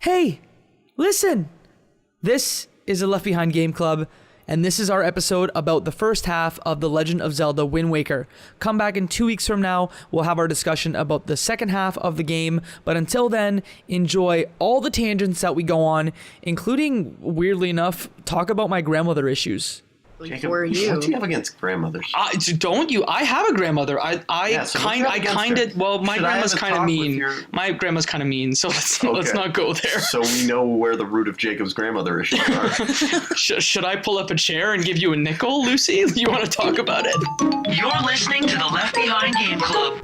Hey, listen! This is a Left Behind Game Club, and this is our episode about the first half of The Legend of Zelda Wind Waker. Come back in 2 weeks from now, we'll have our discussion about the second half of the game, but until then, enjoy all the tangents that we go on, including, weirdly enough, talk about my grandmother issues. Jacob, Were you? what do you have against grandmothers? Don't you? I have a grandmother. My grandma's kind of mean. My grandma's kind of mean, so let's not go there. So we know where the root of Jacob's grandmother issues are. Should I pull up a chair and give you a nickel, Lucy? You want to talk about it? You're listening to the Left Behind Game Club.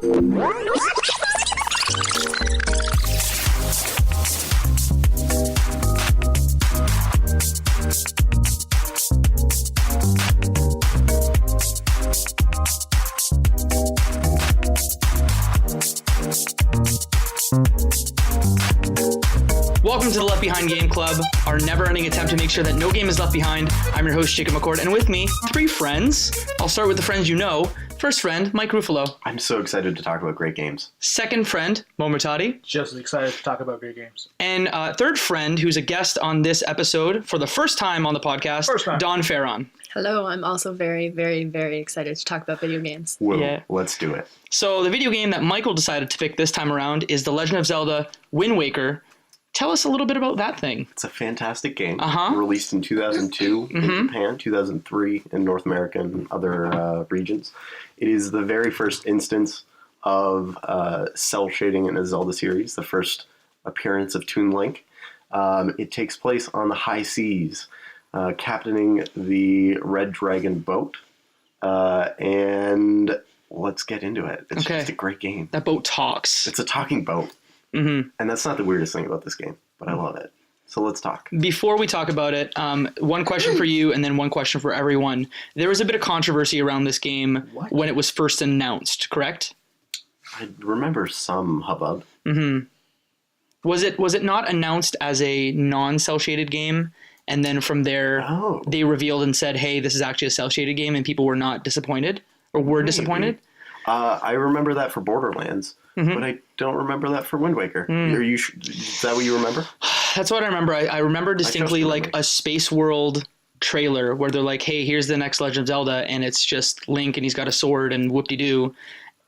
Welcome to the Left Behind Game Club, our never-ending attempt to make sure that no game is left behind. I'm your host, Jacob McCourt, and with me, 3 friends. I'll start with the friends you know. First friend, Mike Ruffolo. I'm so excited to talk about great games. Second friend, Murtadi. Just as excited to talk about great games. And third friend, who's a guest on this episode for the first time on the podcast, Dawn Ferron. Hello, I'm also very, very, very excited to talk about video games. Whoa, Yeah. Let's do it. So the video game that Michael decided to pick this time around is The Legend of Zelda Wind Waker. Tell us a little bit about that thing. It's a fantastic game. Uh-huh. Released in 2002 in Japan, 2003 in North America and other regions. It is the very first instance of cell shading in a Zelda series, the first appearance of Toon Link. It takes place on the high seas, captaining the Red Dragon boat. And let's get into it. It's just a great game. That boat talks. It's a talking boat. Mm-hmm. And that's not the weirdest thing about this game, but I love it. So let's talk. Before we talk about it, one question for you and then one question for everyone. There was a bit of controversy around this game when it was first announced, correct? I remember some hubbub. Mm-hmm. Was it not announced as a non-cel shaded game? And then from there, they revealed and said, hey, this is actually a cel shaded game, and people were not disappointed or were disappointed? I remember that for Borderlands. Mm-hmm. But I don't remember that for Wind Waker. Is that what you remember? That's what I remember. I remember distinctly like a Space World trailer where they're like, hey, here's the next Legend of Zelda, and it's just Link and he's got a sword and whoop-de-doo.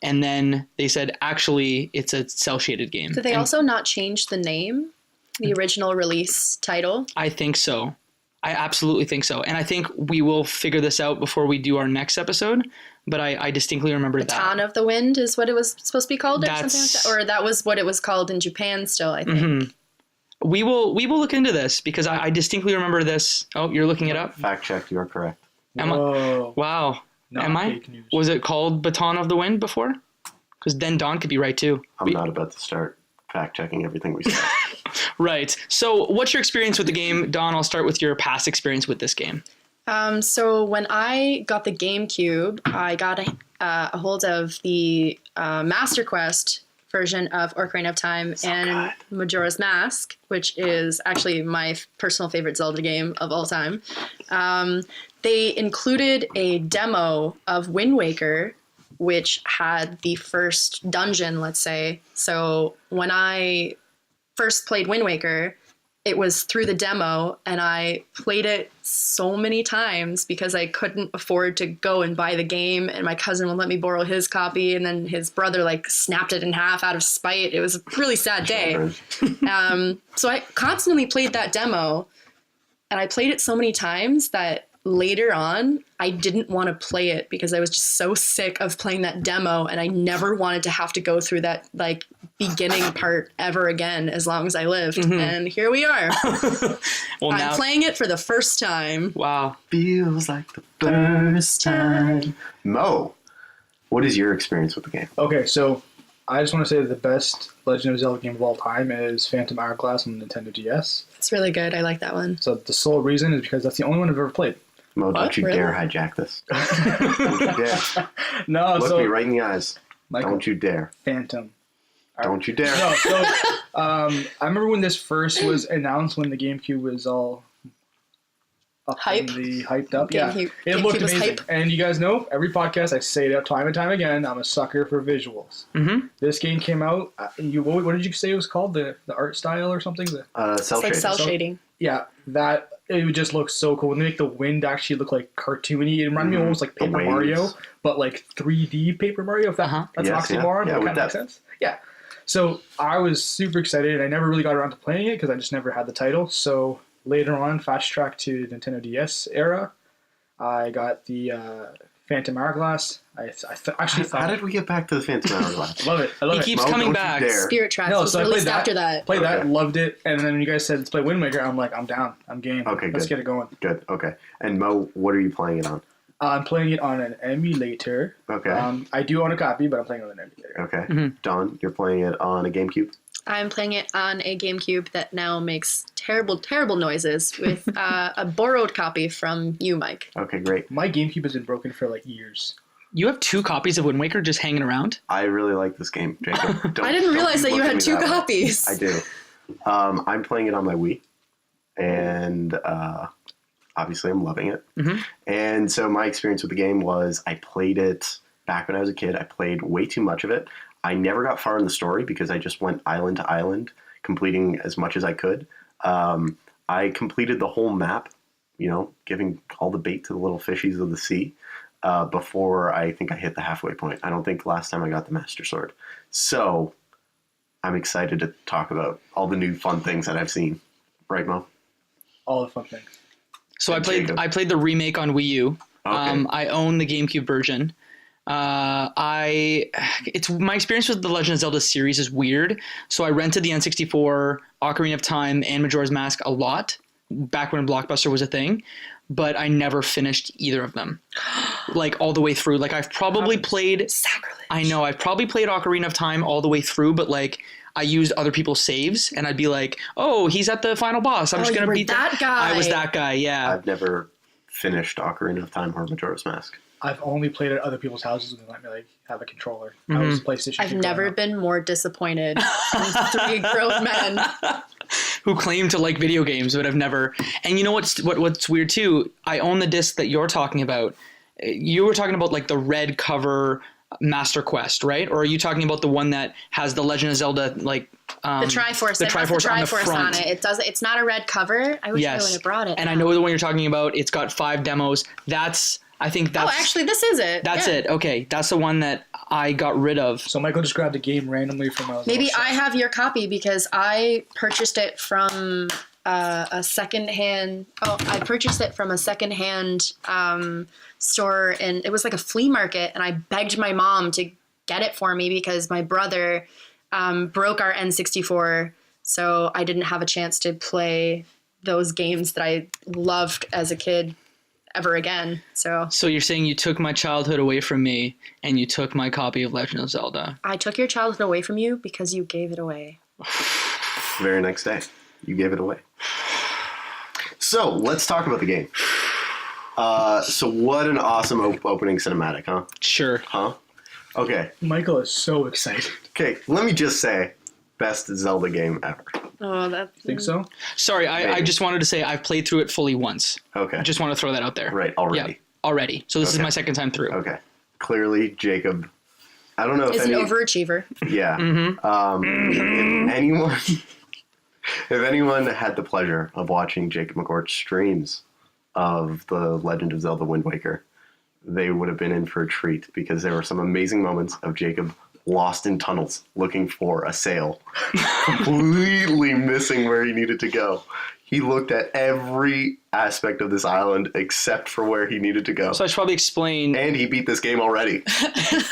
And then they said, actually, it's a cel-shaded game. Did they also not change the name? The original release title? I think so. I absolutely think so. And I think we will figure this out before we do our next episode. But I distinctly remember that. Baton of the Wind is what it was supposed to be called, or something like that? Or that was what it was called in Japan still, I think. Mm-hmm. We will look into this because I distinctly remember this. Oh, you're looking it up? Fact check, you are correct. Wow. Am I? Was it called Baton of the Wind before? Because then Dawn could be right too. I'm not about to start fact checking everything we say. Right. So what's your experience with the game? Dawn, I'll start with your past experience with this game. So when I got the GameCube, I got a hold of the Master Quest version of Ocarina of Time and Majora's Mask, which is actually my personal favorite Zelda game of all time. They included a demo of Wind Waker, which had the first dungeon, let's say. So when I first played Wind Waker, it was through the demo, and I played it so many times because I couldn't afford to go and buy the game, and my cousin would let me borrow his copy, and then his brother snapped it in half out of spite. It was a really sad day. So I constantly played that demo, and I played it so many times that later on, I didn't want to play it because I was just so sick of playing that demo, and I never wanted to have to go through that beginning part ever again as long as I lived. Mm-hmm. And here we are. I'm playing it for the first time. Wow. Feels like the first time. Mo, what is your experience with the game? Okay, so I just want to say that the best Legend of Zelda game of all time is Phantom Hourglass on the Nintendo DS. It's really good. I like that one. So the sole reason is because that's the only one I've ever played. Mo, don't you dare hijack this. Don't you dare. No, Look me right in the eyes. Michael, don't you dare. Phantom. Don't you dare. No, so I remember when this first was announced when the GameCube was all Hype. Hyped up. GameCube- It looked GameCube was amazing. hype. And you guys know, every podcast I say it time and time again, I'm a sucker for visuals. Mm-hmm. This game came out. What did you say it was called? The art style or something? Cell It's like shading. cell shading. Yeah, that it just looks so cool. When they make the wind actually look like cartoony, it reminded me almost like Paper waves. Mario, but like 3D Paper Mario. If that's Yes, an oxymoron, yeah, that with kind of makes depth. sense. Yeah. So I was super excited, and I never really got around to playing it because I just never had the title. So later on, fast track to Nintendo DS era, I got the Phantom Hourglass. I actually thought. How did we get back to the Phantom Hourglass? I love it. I love He it. keeps Mo, coming don't you back. dare. Spirit Tracks No, was so I released played that. after that. Played that, Okay. loved it, and then when you guys said let's play Wind Waker, I'm like, I'm down. I'm game. Okay, Let's good. get it going. Good. Okay. And Mo, what are you playing it on? I'm playing it on an emulator. Okay. I do own a copy, but I'm playing it on an emulator. Okay. Mhm. Dawn, you're playing it on a GameCube? I'm playing it on a GameCube that now makes terrible, terrible noises with a borrowed copy from you, Mike. Okay, great. My GameCube has been broken for like years. You have 2 copies of Wind Waker just hanging around? I really like this game, Jacob. I didn't realize that you had 2 copies. copies. I do. I'm playing it on my Wii, and obviously I'm loving it. Mhm. And so my experience with the game was I played it back when I was a kid. I played way too much of it. I never got far in the story because I just went island to island, completing as much as I could. I completed the whole map, giving all the bait to the little fishies of the sea before I think I hit the halfway point. I don't think last time I got the Master Sword. So I'm excited to talk about all the new fun things that I've seen. Right, Mo? All the fun things. So And Jacob. I played the remake on Wii U. Okay. I own the GameCube version. It's my experience with the Legend of Zelda series is weird. So I rented the N64, Ocarina of Time, and Majora's Mask a lot back when Blockbuster was a thing, but I never finished either of them, like all the way through. Like I've probably played. Sacrilege. I know I've probably played Ocarina of Time all the way through, but like I used other people's saves, and I'd be like, "Oh, he's at the final boss. I'm just you gonna were beat that guy." I was that guy. Yeah. I've never finished Ocarina of Time or Majora's Mask. I've only played at other people's houses when they let me like have a controller. I was PlayStation. I've kid never growing up. been more disappointed in 3 grown men. Who claim to like video games but have never. And you know what's weird too? I own the disc that you're talking about. You were talking about like the red cover Master Quest, right? Or are you talking about the one that has the Legend of Zelda like The Triforce. the It has Triforce on the Triforce front? on it. It does. It's not a red cover. I wish I would have brought it. And I know the one you're talking about. It's got 5 demos. I think that's. Oh, actually, this is it. That's Yeah. it. Okay, that's the one that I got rid of. So Michael just grabbed a game randomly from a. Maybe little I shop. have your copy because I purchased it from a secondhand. Oh, I purchased it from a secondhand store, and it was like a flea market. And I begged my mom to get it for me because my brother broke our N64, so I didn't have a chance to play those games that I loved as a kid ever again. So So you're saying you took my childhood away from me and you took my copy of Legend of Zelda. I took your childhood away from you because you gave it away. Very next day, you gave it away. So let's talk about the game. So what an awesome opening cinematic, huh? Sure. Huh? Okay. Michael is so excited. Okay. Let me just say, best Zelda game ever. Oh, that Think so? Sorry, I Maybe. just wanted to say I've played through it fully once. Okay. I just want to throw that out there. Right. Already. Yeah, already. So this is Okay. my second time through. Okay. Clearly, Jacob. I don't know if is any. an overachiever. Yeah. If anyone had the pleasure of watching Jacob McCourt's streams of the Legend of Zelda Wind Waker, they would have been in for a treat because there were some amazing moments of Jacob lost in tunnels looking for a sail, completely missing where he needed to go. He looked at every aspect of this island except for where he needed to go. So I should probably explain And he beat this game already.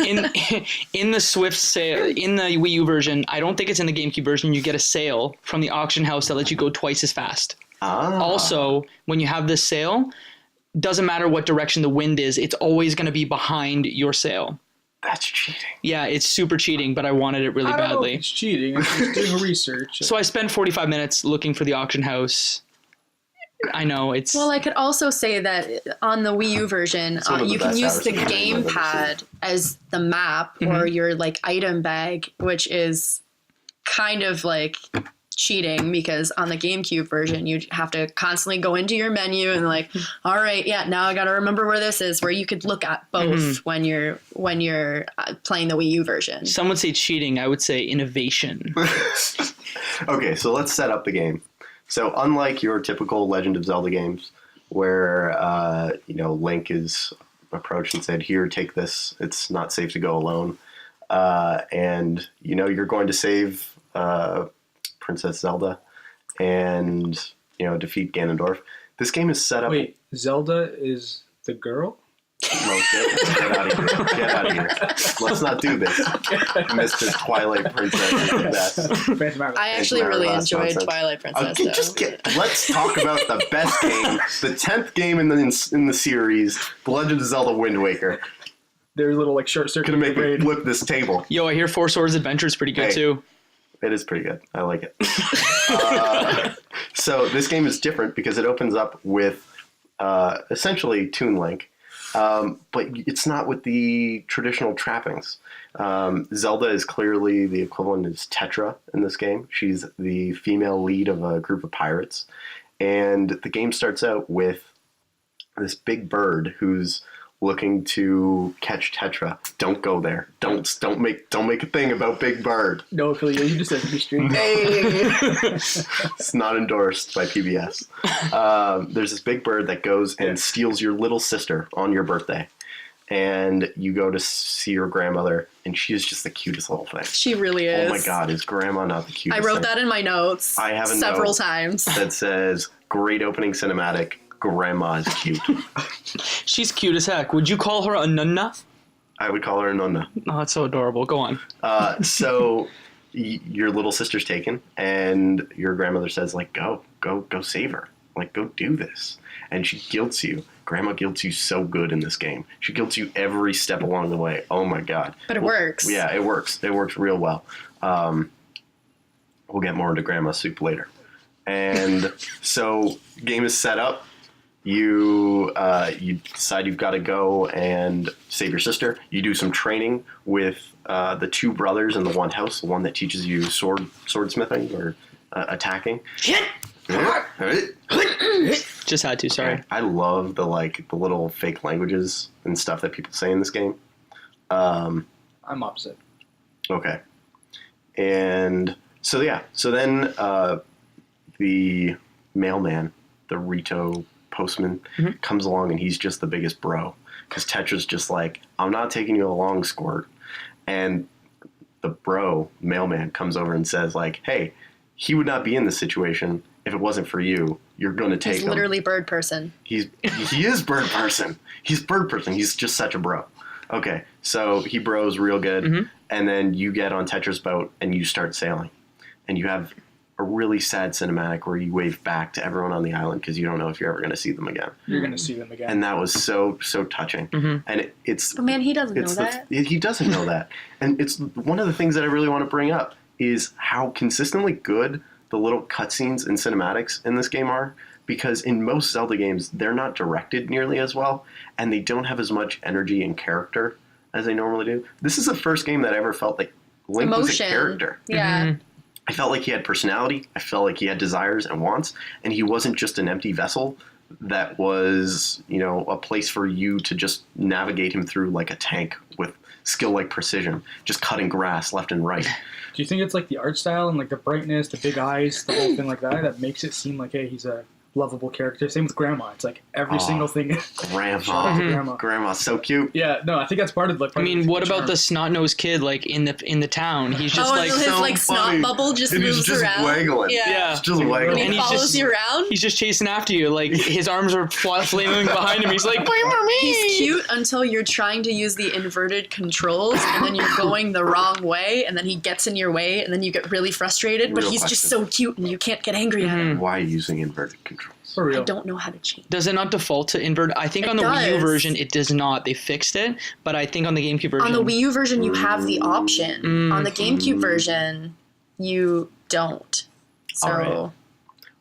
in the Swift sale in the Wii U version. I don't think it's in the GameCube version. You get a sail from the auction house that lets you go twice as fast. Also, when you have this sail, doesn't matter what direction the wind is, it's always going to be behind your sail. That's cheating. Yeah, it's super cheating, but I wanted it really I don't know if badly. it's cheating. It's just doing research. So I spent 45 minutes looking for the auction house. I know it's Well, I could also say that on the Wii U version, one of the you can best use hours the of the game I've ever gamepad as the map or your like item bag, which is kind of like cheating because on the GameCube version you have to constantly go into your menu and like, all right, yeah, now I got to remember where this is. Where you could look at both when you're playing the Wii U version. Some would say cheating. I would say innovation. Okay, so let's set up the game. So unlike your typical Legend of Zelda games, where Link is approached and said, "Here, take this. It's not safe to go alone," and you're going to save Princess Zelda and defeat Ganondorf. This game is set up. Wait, Zelda is the girl? No, get out of here! Get out of here! Let's not do this, Mr. Twilight Princess. I actually really enjoyed nonsense. Twilight Princess. Let's talk about the best game, the 10th game in the series, The Legend of Zelda: Wind Waker. Their little short circuit. Gonna make me flip this table. Yo, I hear Four Swords Adventure is pretty good too. It is pretty good. I like it. So this game is different because it opens up with essentially Toon Link, but it's not with the traditional trappings. Zelda is clearly the equivalent is Tetra in this game. She's the female lead of a group of pirates, and the game starts out with this big bird who's looking to catch Tetra. Don't go there. Don't make a thing about Big Bird. No affiliation, just Sesame Street. It's not endorsed by PBS. There's this big bird that goes and steals your little sister on your birthday. And you go to see your grandmother, and she is just the cutest little thing. She really is. Oh my God, is grandma not the cutest I wrote thing? that in my notes. I have a several note times that says, great opening cinematic, grandma is cute. She's cute as heck. Would you call her a nunna? I would call her a nonna. Oh, that's so adorable. Go on. So your little sister's taken, and your grandmother says, go save her. Go do this. And she guilts you. Grandma guilts you so good in this game. She guilts you every step along the way. Oh my God. But it works. Yeah, it works. It works real well. We'll get more into grandma soup later. And so game is set up. You decide you've got to go and save your sister. You do some training with the two brothers in the one house, the one that teaches you swordsmithing or attacking. Just had to, sorry. I love the little fake languages and stuff that people say in this game. I'm opposite. Okay. And so then the mailman, the Rito postman, comes along, and he's just the biggest bro. Because Tetra's just I'm not taking you along, Squirt. And the bro mailman comes over and says, hey, he would not be in this situation if it wasn't for you. You're going to take him. He's literally bird person. He is bird person. He's bird person. He's just such a bro. Okay, so he bros real good, and then you get on Tetra's boat, and you start sailing. And you have a really sad cinematic where you wave back to everyone on the island because you don't know if you're ever going to see them again. You're going to see them again. And that was so touching. And it's... But man, he doesn't know that. He doesn't know that. And it's one of the things that I really want to bring up is how consistently good the little cutscenes and cinematics in this game are, because in most Zelda games, they're not directed nearly as well, and they don't have as much energy and character as they normally do. This is the first game that I ever felt like Link was a character. Yeah. I felt like he had personality. I felt like he had desires and wants, and he wasn't just an empty vessel that was, a place for you to just navigate him through like a tank with skill like precision, just cutting grass left and right. Do you think it's the art style and the brightness, the big eyes, the whole thing that makes it seem hey, he's a lovable character? Same with Grandma. It's every single thing. Grandma's so cute. Yeah, no, I think that's part of what about the snot-nosed kid in the town? He's just his so snot funny. bubble just And moves he's just around. waggling. Yeah. It's just waggling. And he follows you around. He's just chasing after you. His arms are flaming behind him. He's like, wait for me. He's cute until you're trying to use the inverted controls, and then you're going the wrong way, and then he gets in your way, and then you get really frustrated, but he's just so cute, and you can't get angry at him. Why are you using inverted controls? For real. I don't know how to change. Does it not default to invert? I think on the Wii U version it does not. They fixed it, but I think on the GameCube version. On the Wii U version, you have the option. On the GameCube version, you don't. So. Right.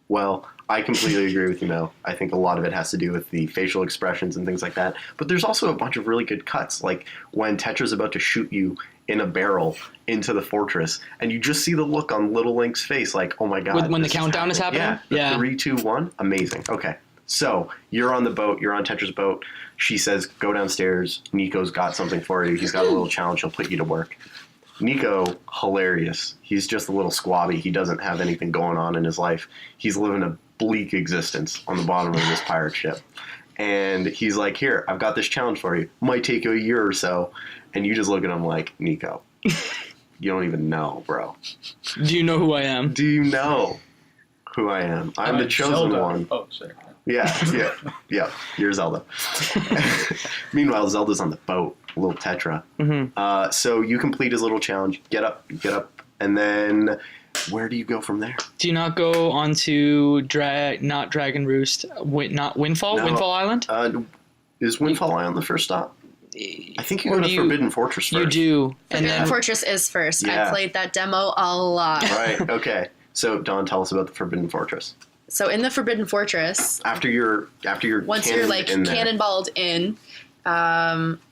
Well, I completely agree with you, Mel. I think a lot of it has to do with the facial expressions and things like that. But there's also a bunch of really good cuts, like when Tetra's about to shoot you in a barrel into the fortress, and you just see the look on Little Link's face, like, oh my god. When the countdown is happening? Yeah. 3, 2, 1. Amazing. Okay. So you're on the boat. You're on Tetra's boat. She says, go downstairs. Nico's got something for you. He's got a little challenge. He'll put you to work. Nico, hilarious. He's just a little squabby. He doesn't have anything going on in his life. He's living a bleak existence on the bottom of this pirate ship. And he's like, here, I've got this challenge for you. Might take you a year or so. And you just look at him like, Nico, you don't even know, bro. Do you know who I am? Do you know who I am? I'm the chosen Zelda. one. Oh, sorry. Yeah. You're Zelda. Meanwhile, Zelda's on the boat, little Tetra. Mm-hmm. So you complete his little challenge. Get up, and then where do you go from there? Do you not go on to not Dragon Roost, not Windfall? No. Windfall Island? Is Windfall Island the first stop? I think you go to Forbidden Fortress first. You do. Forbidden Fortress is first. Yeah. I played that demo a lot. Right. Okay. So Dawn, tell us about the Forbidden Fortress. So in the Forbidden Fortress, After you're once you're like cannonballed in,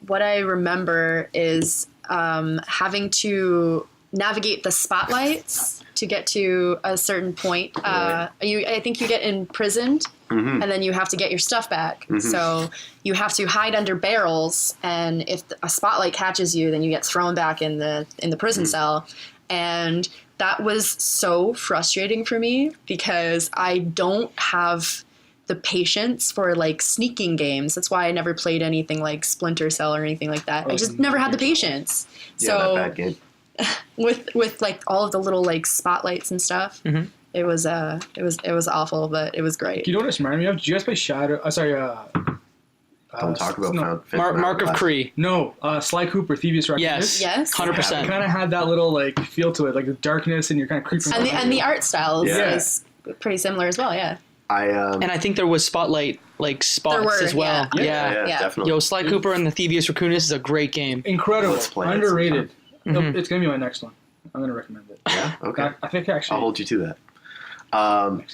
what I remember is having to navigate the spotlights to get to a certain point. Right. I think you get imprisoned, Mm-hmm. and then you have to get your stuff back. Mhm. So you have to hide under barrels, and if a spotlight catches you, then you get thrown back in the prison cell. And that was so frustrating for me because I don't have the patience for like sneaking games. That's why I never played anything like Splinter Cell or anything like that. I just never had the patience. Yeah, that So bad game. with like all of the little like spotlights and stuff, Mhm. it was awful, but it was great. Do you know what this reminded me of? Did you guys play Shadow? Don't talk about no, Mark of Cree. No, Sly Cooper, Thievius Yes. Reckonis. Yes. 100%. Kind of had that little like feel to it, like the darkness, and you're kind of creeping. And the art style Yeah. is pretty similar as well. Yeah. And I think there was spotlight like spots There were, as well. yeah. Yeah. definitely. Yo, Sly Cooper and the Thievius Raccoonus is a great game. Incredible, Let's play it underrated. sometime. It's gonna be my next one. I'm gonna recommend it. Yeah. Okay. I think actually. I'll hold you to that.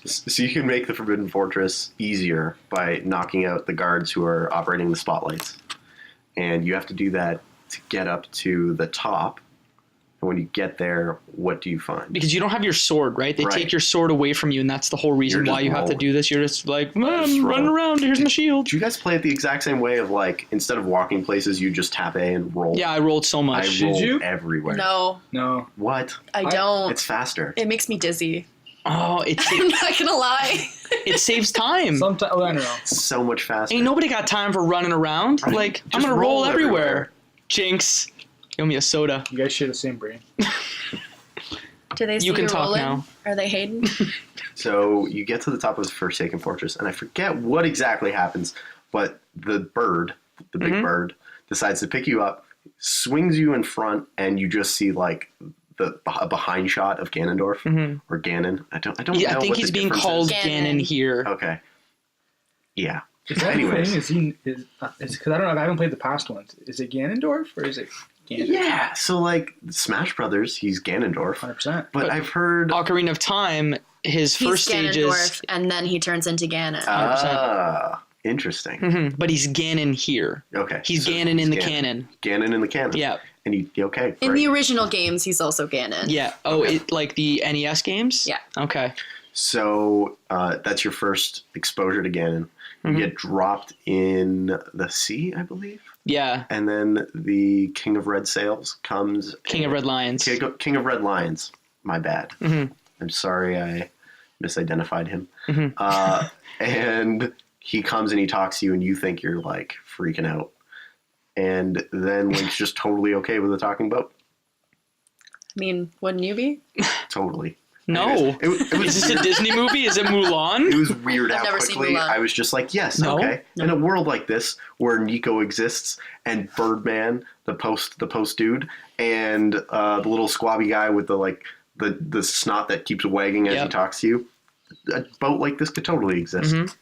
So you can make the Forbidden Fortress easier by knocking out the guards who are operating the spotlights. And you have to do that to get up to the top. And when you get there, what do you find? Because you don't have your sword, right? They Right. take your sword away from you, and that's the whole reason You're why just you have to rolling. do this. You're just like, Just I'm running roll. around. Here's my shield. Do you guys play it the exact same way of like, instead of walking places, you just tap A and roll? Yeah, I rolled so I much. rolled you? everywhere. No, No. What? I don't. It's faster. It makes me dizzy. Oh, I'm not gonna lie. it saves time. Sometimes I don't know. It's so much faster. Ain't nobody got time for running around. Right. Like, I'm Just gonna roll roll everywhere. everywhere. Jinx. Give me a soda. You guys share the same brain. Do they see You can you talk rolling? now. Are they Hayden? So you get to the top of the Forsaken Fortress, and I forget what exactly happens, but the bird, the big bird, decides to pick you up, swings you in front, and you just see like a behind shot of Ganondorf or Ganon. I don't know. I think what he's the being difference called is. Ganon. Ganon here. Okay. Yeah. Is that Anyways. the thing? Because I don't know. I haven't played the past ones. Is it Ganondorf or is it Ganon? Yeah. So like Smash Brothers, he's Ganondorf. 100%. But I've heard. Ocarina of Time, his He's first stage is. Ganondorf, and then he turns into Ganon. Interesting. Mhm, but he's Ganon here. Okay. He's so Ganon in the Ganon. canon. Ganon in the canon. Yeah. And he okay. In Great. the original games, he's also Ganon. Yeah. Oh, it like the NES games? Yeah. Okay. So that's your first exposure to Ganon. You Mhm. get dropped in the sea, I believe. Yeah. And then the King of Red Sails comes. King of Red Lions. King of Red Lions. My bad. Mhm. I'm sorry I misidentified him. Mhm. And he comes and he talks to you, and you think you're like freaking out. And then Link's just totally okay with the talking boat. I mean, wouldn't you be? Totally. No. Anyways, it was Is this a Disney movie? Is it Mulan? It was weird I've how never seen quickly Mulan. I was just like, yes, No? okay. In a world like this where Nico exists and Birdman, the post dude, and the little squabby guy with the snot that keeps wagging as he Yep. talks to you, a boat like this could totally exist. Mhm.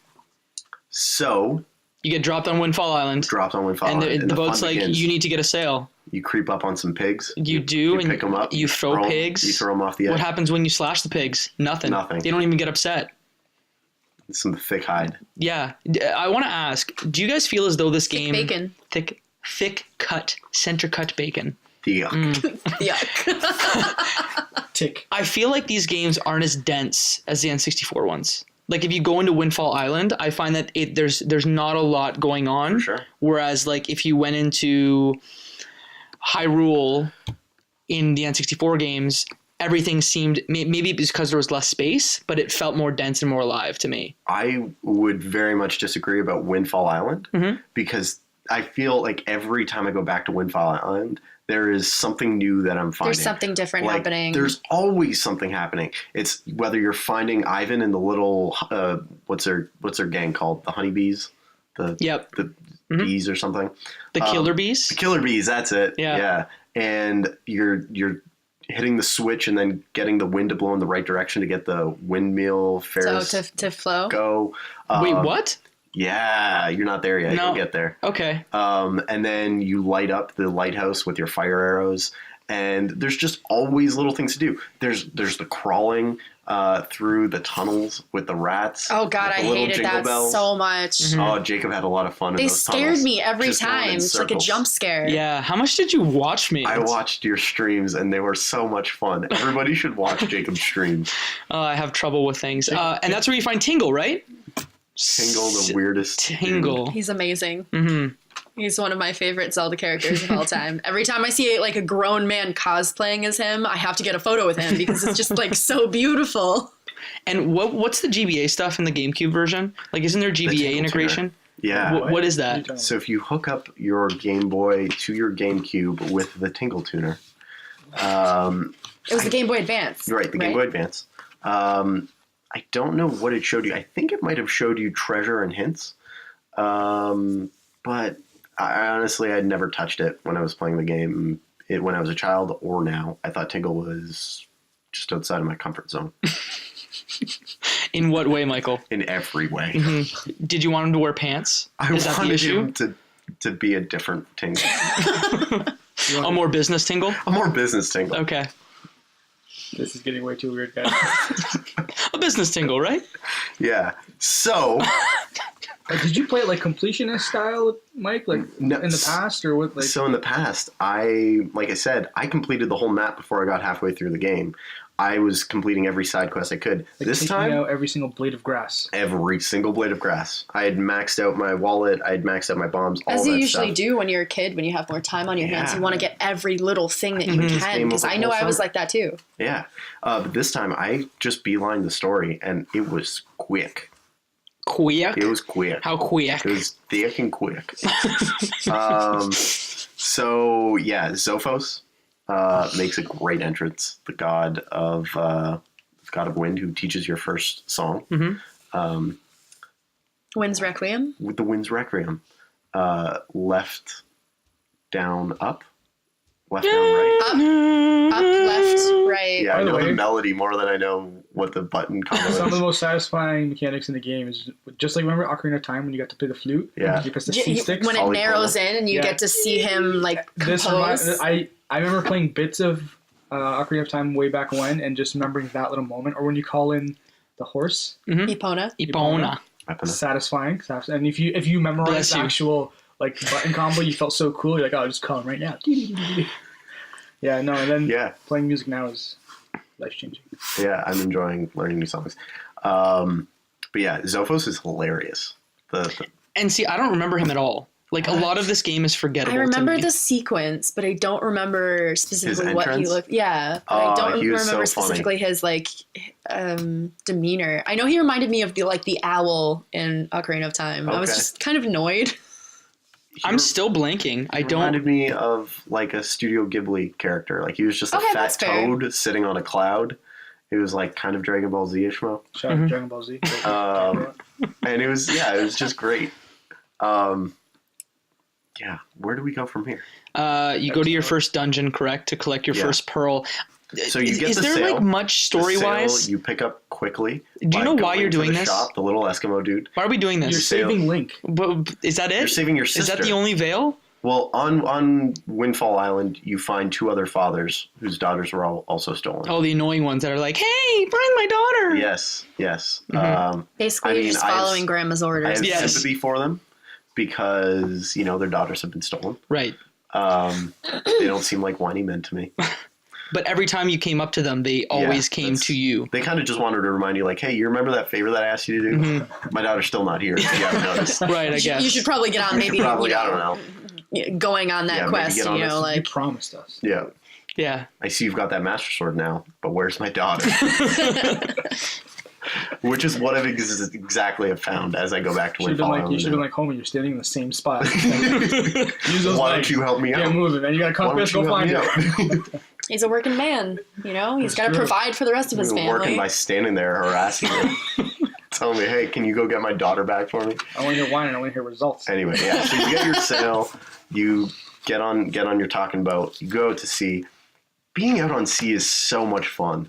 So You get dropped on Windfall Island. dropped on Windfall And Island, the boat's fun like, begins. you need to get a sail. You creep up on some pigs. You do, You and pick them up. you throw 'em- pigs. You throw them off the edge. What happens when you slash the pigs? Nothing. Nothing. They don't even get upset. some thick hide. Yeah. I want to ask, do you guys feel as though this game... bacon. Thick cut, center cut bacon. Yuck. Yuck. Tick. I feel like these games aren't as dense as the N64 ones. Like if you go into Windfall Island, I find that there's not a lot going on. For sure. Whereas like if you went into Hyrule in the N64 games, everything seemed, maybe it's because there was less space, but it felt more dense and more alive to me. I would very much disagree about Windfall Island because I feel like every time I go back to Windfall Island, there is something new that I'm finding. There's something different happening. There's always something happening. It's whether you're finding Ivan and the little what's their gang called? The honeybees? The bees or something. The killer bees? The killer bees, that's it. Yeah. Yeah. And you're hitting the switch and then getting the wind to blow in the right direction to get the windmill Ferris to flow. go. Wait, what? Yeah, you're not there yet. No. You'll get there. Okay. And then you light up the lighthouse with your fire arrows, and there's just always little things to do. There's the crawling through the tunnels with the rats. Oh God, with I the little hated jingle that bells. so much. Oh, Jacob had a lot of fun in They those scared tunnels. me every Just going in time. It's like a circles. jump scare. Yeah. How much did you watch me? I watched your streams, and they were so much fun. Everybody should watch Jacob's streams. I have trouble with things. And that's where you find Tingle, right? Tingle, the weirdest Tingle. He's amazing. Mm-hmm. He's one of my favorite Zelda characters of all time. Every time I see like a grown man cosplaying as him, I have to get a photo with him because it's just like so beautiful. And what's the GBA stuff in the GameCube version? Like, isn't there GBA Tingle integration? Tuner. Yeah. What is that? So if you hook up your Game Boy to your GameCube with the Tingle Tuner, It was the Game Boy Advance. right, the Game Boy Advance. I don't know what it showed you. I think it might have showed you treasure and hints, but I honestly, I'd never touched it when I was playing the game. When I was a child or now, I thought Tingle was just outside of my comfort zone. In what way, Michael? In every way. Mm-hmm. Did you want him to wear pants? Is that the wanted issue? him to be a different Tingle. A more business Tingle? A more business Tingle. Okay. This is getting way too weird, guys. A business Tingle, right? Yeah. So... Did you play it like completionist style, Mike? Like No, in the past, or what? Like So in the past, like I said, I completed the whole map before I got halfway through the game. I was completing every side quest I could. This taking time, out every single blade of grass. every single blade of grass. I had maxed out my wallet. I had maxed out my bombs. All As that you usually stuff. do when you're a kid, when you have more time on your hands, Yeah. you want to get every little thing that you can. game Because over I know the I whole was summer. like that too. Yeah, but this time I just beelined the story, and it was quick. Quick? It was quick. How quick? It was thick and quick. So yeah, Zophos makes a great entrance. The god of wind, who teaches your first song. Mm-hmm. Wind's Requiem. With the Wind's Requiem. Left, down, up. Left, down, right. Up, left, right. Yeah, I By the know the way- melody more than I know what the button combo Some of the is. most satisfying mechanics in the game is just like remember Ocarina of Time when you got to play the flute. Yeah. You press the Yeah, C sticks. when it Polyphony. narrows in and you Yeah. get to see him like This compose. I remember playing bits of Ocarina of Time way back when, and just remembering that little moment, or when you call in the horse. Epona. Epona. Satisfying. And if you memorize Bless the you. actual like button combo, you felt so cool. You're like, oh, I'll just call him right now. Yeah, no, and then Yeah. playing music now is life changing. Yeah, I'm enjoying learning new songs. But yeah, Zophos is hilarious. And see, I don't remember him at all. Like, a lot of this game is forgettable I remember to me. the sequence, but I don't remember specifically His what he entrance? looked. Yeah, but Oh, I don't he was remember so funny. specifically his like demeanor. I know he reminded me of the owl in Ocarina of Time. I was Okay. just kind of annoyed. I'm still blanking. I don't... Reminded me of like a Studio Ghibli character. Like he was just a Okay, fat that's fair. toad sitting on a cloud. It was like kind of Dragon Ball Z-ish mo. Shout out to Dragon Ball Z. And it was just great. Yeah, where do we go from here? You go to your first dungeon, correct, to collect your Yeah. first pearl. So you get is the there sail. like much The story-wise? sail you pick up quickly. Do you by know why going you're to doing the this? Shop, the little Eskimo dude. Why are we doing You're this? sail. saving Link. But is that it? You're saving your Is sister. that the only veil? Well, on Windfall Island, you find 2 other fathers whose daughters were also stolen. Oh, the annoying ones that are like, "Hey, bring my daughter." Yes. Basically, I you're mean, just I have- following grandma's I orders. have Yes. sympathy for them because, their daughters have been stolen. Right. They don't seem like whiny men to me. But every time you came up to them, they always came to you. They kind of just wanted to remind you, like, hey, you remember that favor that I asked you to do? My daughter's still not here. If you haven't noticed. Right, I guess. You should probably get on maybe Probably, you know, I don't know. going on that Yeah, maybe quest, get on this. You like promised us. Yeah. Yeah. I see you've got that Master Sword now, but where's my daughter? Which is what I've exactly have found as I go back to You should Windfall have been Island. like Homer. You're standing in the same spot. Use those Why don't legs. you help me out? Get moving, man. You got Why compass. don't Go you help find me it. out? he's a working man, he's That's got to true. provide for the rest of his You're working family. by standing there harassing me. Telling me, hey, can you go get my daughter back for me? I want to hear whining. I want to hear results. Anyway, yeah. So you get your sail, you get on your talking boat, you go out to sea. Being out on sea is so much fun.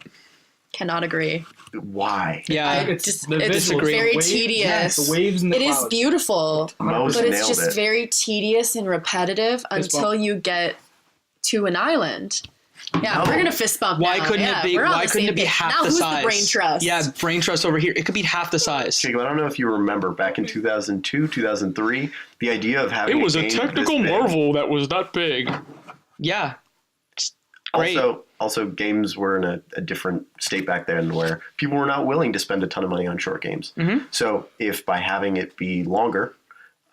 Cannot agree. Why? Yeah. It's Just the it's visuals, very the waves, tedious. yes, the waves and the It is clouds. beautiful, Most but it's nailed just it. very tedious and repetitive Fist until bump. you get to an island. Yeah, No. we're gonna fist bump. Why now. couldn't Yeah, it be? we're on Why the couldn't same it be page. half now, the who's size? the brain trust? Yeah, brain trust over here. It could be half the size. Jacob, I don't know if you remember back in 2002, 2003, the idea of having game this big. that was that big. Yeah. Great. Also, games were in a different state back then where people were not willing to spend a ton of money on short games. Mm-hmm. So if by having it be longer,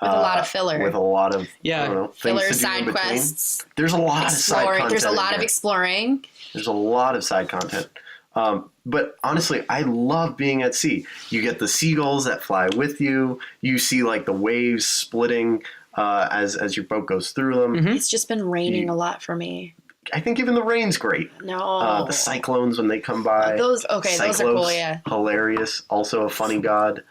With a lot of filler. with a lot of Yeah. I don't know, things Filler to do in side between, quests. there's a lot of side Exploring. content. There's a in lot of there. exploring. There's a lot of side content. But honestly, I love being at sea. You get the seagulls that fly with you. You see like the waves splitting as your boat goes through them. Mm-hmm. It's just been raining a lot for me. I think even the rain's great. No. The cyclones when they come by. Those are cool. Cyclops, Yeah. hilarious. Also a funny god.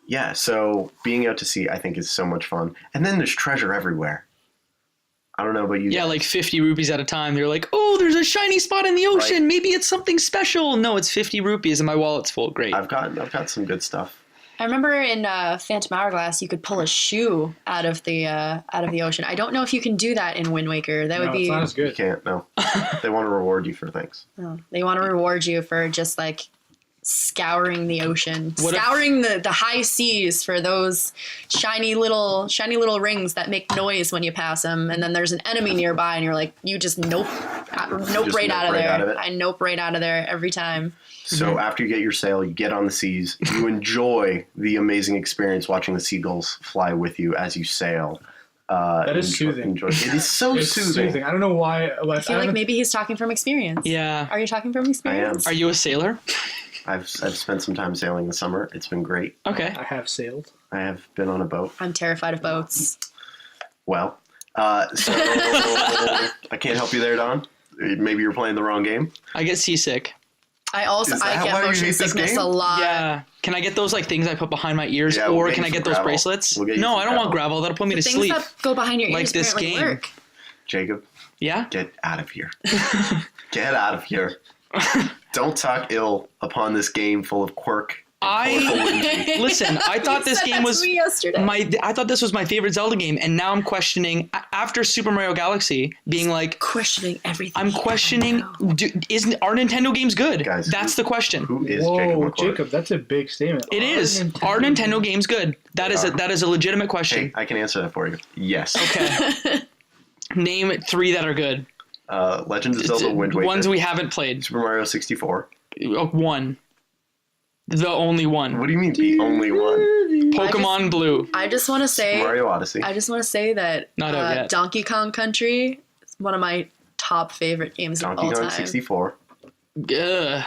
Yeah, so being out to sea, I think is so much fun. And then there's treasure everywhere. I don't know about you. Yeah, guys. like 50 rupees at a time. They're like, oh, there's a shiny spot in the ocean. Right. Maybe it's something special. No, it's 50 rupees and my wallet's full. Great. I've got some good stuff. I remember in Phantom Hourglass, you could pull a shoe out of the ocean. I don't know if you can do that in Wind Waker. That would No, be. it's not as You good. can't. No, they want to reward you for things. Oh, they want to reward you for just like scouring the ocean, What if- scouring the high seas for those shiny little rings that make noise when you pass them. And then there's an enemy nearby, and you're like, you just nope right out of nope there. right out of it. I nope right out of there every time. So after you get your sail, you get on the seas. You enjoy the amazing experience watching the seagulls fly with you as you sail. That is soothing. It is so It's soothing. I don't know why. I feel like maybe he's talking from experience. yeah. Are you talking from experience? Are you a sailor? I've spent some time sailing this summer. It's been great. Okay. I have sailed. I have been on a boat. I'm terrified of boats. Well, so I can't help you there, Don. Maybe you're playing the wrong game. I get seasick. I also Is that I why get you motion hate this sickness game? a lot. Yeah. Can I get those like things I put behind my ears, Yeah, we'll or get can you I some get those gravel. bracelets? We'll get you No, some I don't want gravel. gravel. That'll put me to Things sleep. that go behind your Like ears this apparently game. work. Jacob, Yeah. get out of here. Get out of here. Don't talk ill upon this game full of quirk. Listen. I thought this Said game that to was me yesterday. I thought this was my favorite Zelda game, and now I'm questioning after Super Mario Galaxy being like, questioning everything. I'm questioning, are Nintendo games good? Guys, That's the question. Who is Whoa, Jacob McCourt? Jacob, that's a big statement. It is. Are Nintendo games good? That is a legitimate question. Hey, I can answer that for you. Yes. Okay. Name 3 that are good. Legend of Zelda Wind Waker. Ones we haven't played. Super Mario 64. One. The only one. What do you mean the only one? Pokemon Blue. I just want to say. Mario Odyssey. I just want to say that Not out yet. Donkey Kong Country is one of my top favorite games of Donkey all Kong time. 64. Ugh.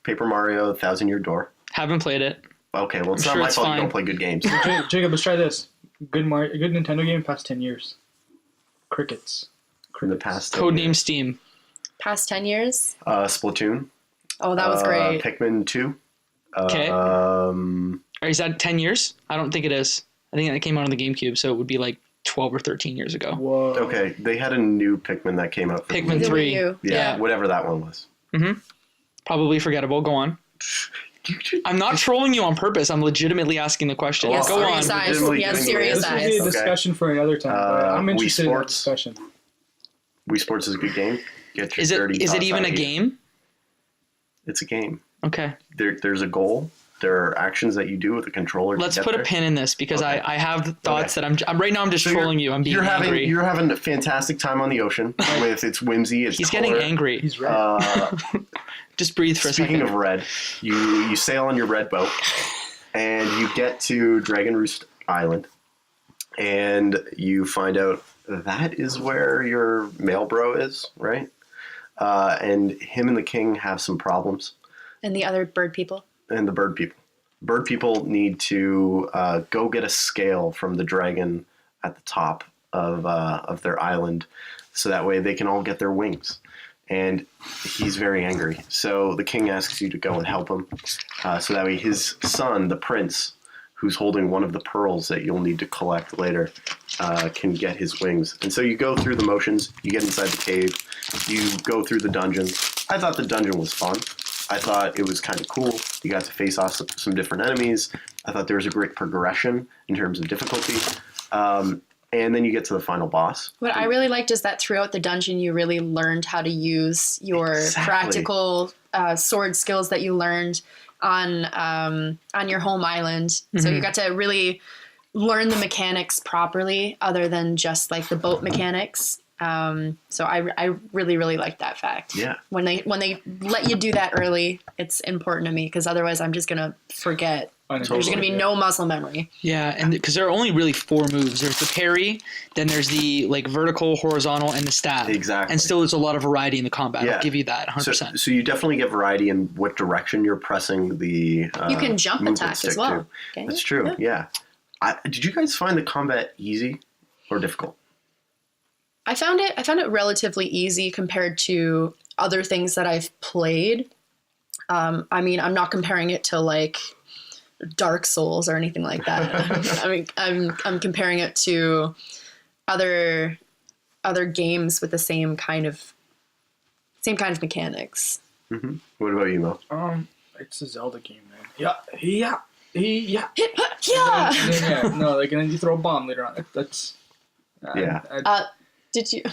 Paper Mario 1,000 Year Door. Haven't played it. Okay, well, it's I'm not sure my it's fault you fine. don't play good games. Jacob, let's try this. Good Nintendo game past 10 years. Crickets. In the past. Codename Steam. Past 10 years. Splatoon. Oh, that was great. Pikmin 2. Okay. Is that 10 years? I don't think it is. I think that came out on the GameCube, so it would be like 12 or 13 years ago. Whoa. Okay, they had a new Pikmin that came out. For Pikmin The Wii 3. U. Yeah, whatever that one was. Probably forgettable. Go on. I'm not trolling you on purpose. I'm legitimately asking the question. Yes, Go on. serious eyes. Legitimately Yes, giving serious you This an would eyes. be a Okay. discussion for another time. But I'm Wii interested in that Sports. discussion. Wii Sports is a good game. Get your Is dirty it thoughts even out a of here. game? It's a game. Okay. There's a goal. There are actions that you do with a controller. to Let's get put a there. pin in this because Okay. I have thoughts that I'm right now. I'm just So trolling you. I'm being you're angry. You're having a fantastic time on the ocean with its whimsy. Its He's color. getting angry. He's right. Just breathe for a Speaking second. of red, you sail on your red boat, and you get to Roost Island, and you find out that is where your male bro is, right? And him and the king have some problems, And the other bird people. and the bird people. Bird people need to go get a scale from the dragon at the top of their island, so that way they can all get their wings. And he's very angry. So the king asks you to go and help him, so that way his son, the prince, who's holding one of the pearls that you'll need to collect later, can get his wings. And so you go through the motions. You get inside the cave. You go through the dungeon. I thought the dungeon was fun. I thought it was kind of cool. You got to face off some different enemies. I thought there was a great progression in terms of difficulty. And then you get to the final boss. What I really liked is that throughout the dungeon, you really learned how to use your Exactly. practical sword skills that you learned on your home island. So you got to really learn the mechanics properly, other than just like the boat mechanics. So I really, really like that fact. Yeah. When they let you do that early, it's important to me because otherwise I'm just gonna forget. There's Totally, gonna be yeah. no muscle memory. Yeah, and because there are only really 4 moves. There's the parry, then there's the like vertical, horizontal, and the stab. Exactly. And still, there's a lot of variety in the combat. Yeah. I'll give you that 100%. So you definitely get variety in what direction you're pressing the You can jump movement attack stick as well. to. Can That's you? true, yeah. Did you guys find the combat easy or difficult? I found it relatively easy compared to other things that I've played. I mean, I'm not comparing it to like Dark Souls or anything like that. I mean, I'm comparing it to other games with the same kind of mechanics. Mm-hmm. What about you, Mo? It's a Zelda game, man. Yeah. Yeah. Yeah. No, like, and then you throw a bomb later on. That's. Yeah. Did you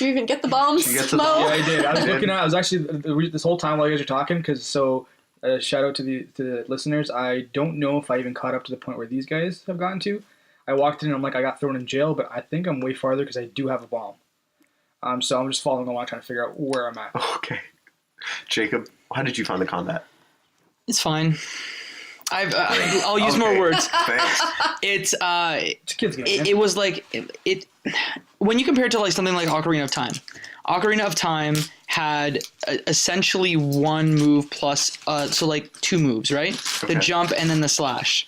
even get the bombs, Did you get to the- Mo? Yeah, I did. I was actually this whole time while you guys are talking, because shout out to the listeners. I don't know if I even caught up to the point where these guys have gotten to. I walked in and I'm like, I got thrown in jail, but I think I'm way farther because I do have a bomb. So I'm just following along trying to figure out where I'm at. Okay. Jacob, how did you find the combat? It's fine. I'll use more Okay. words. Thanks. It's It's a kid's game. man. it was like it when you compare it to like something like Ocarina of Time had essentially one move plus so like 2 moves, right? The Okay. jump and then the slash.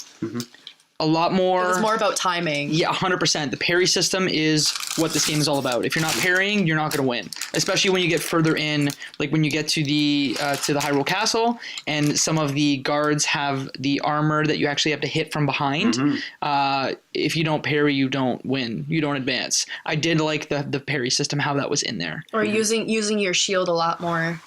A lot more. It was more about timing. Yeah, 100%. The parry system is what this game is all about. If you're not parrying, you're not going to win. Especially when you get further in, like when you get to the Hyrule Castle, and some of the guards have the armor that you actually have to hit from behind. If you don't parry, you don't win. You don't advance. I did like the parry system, how that was in there. Or using your shield a lot more.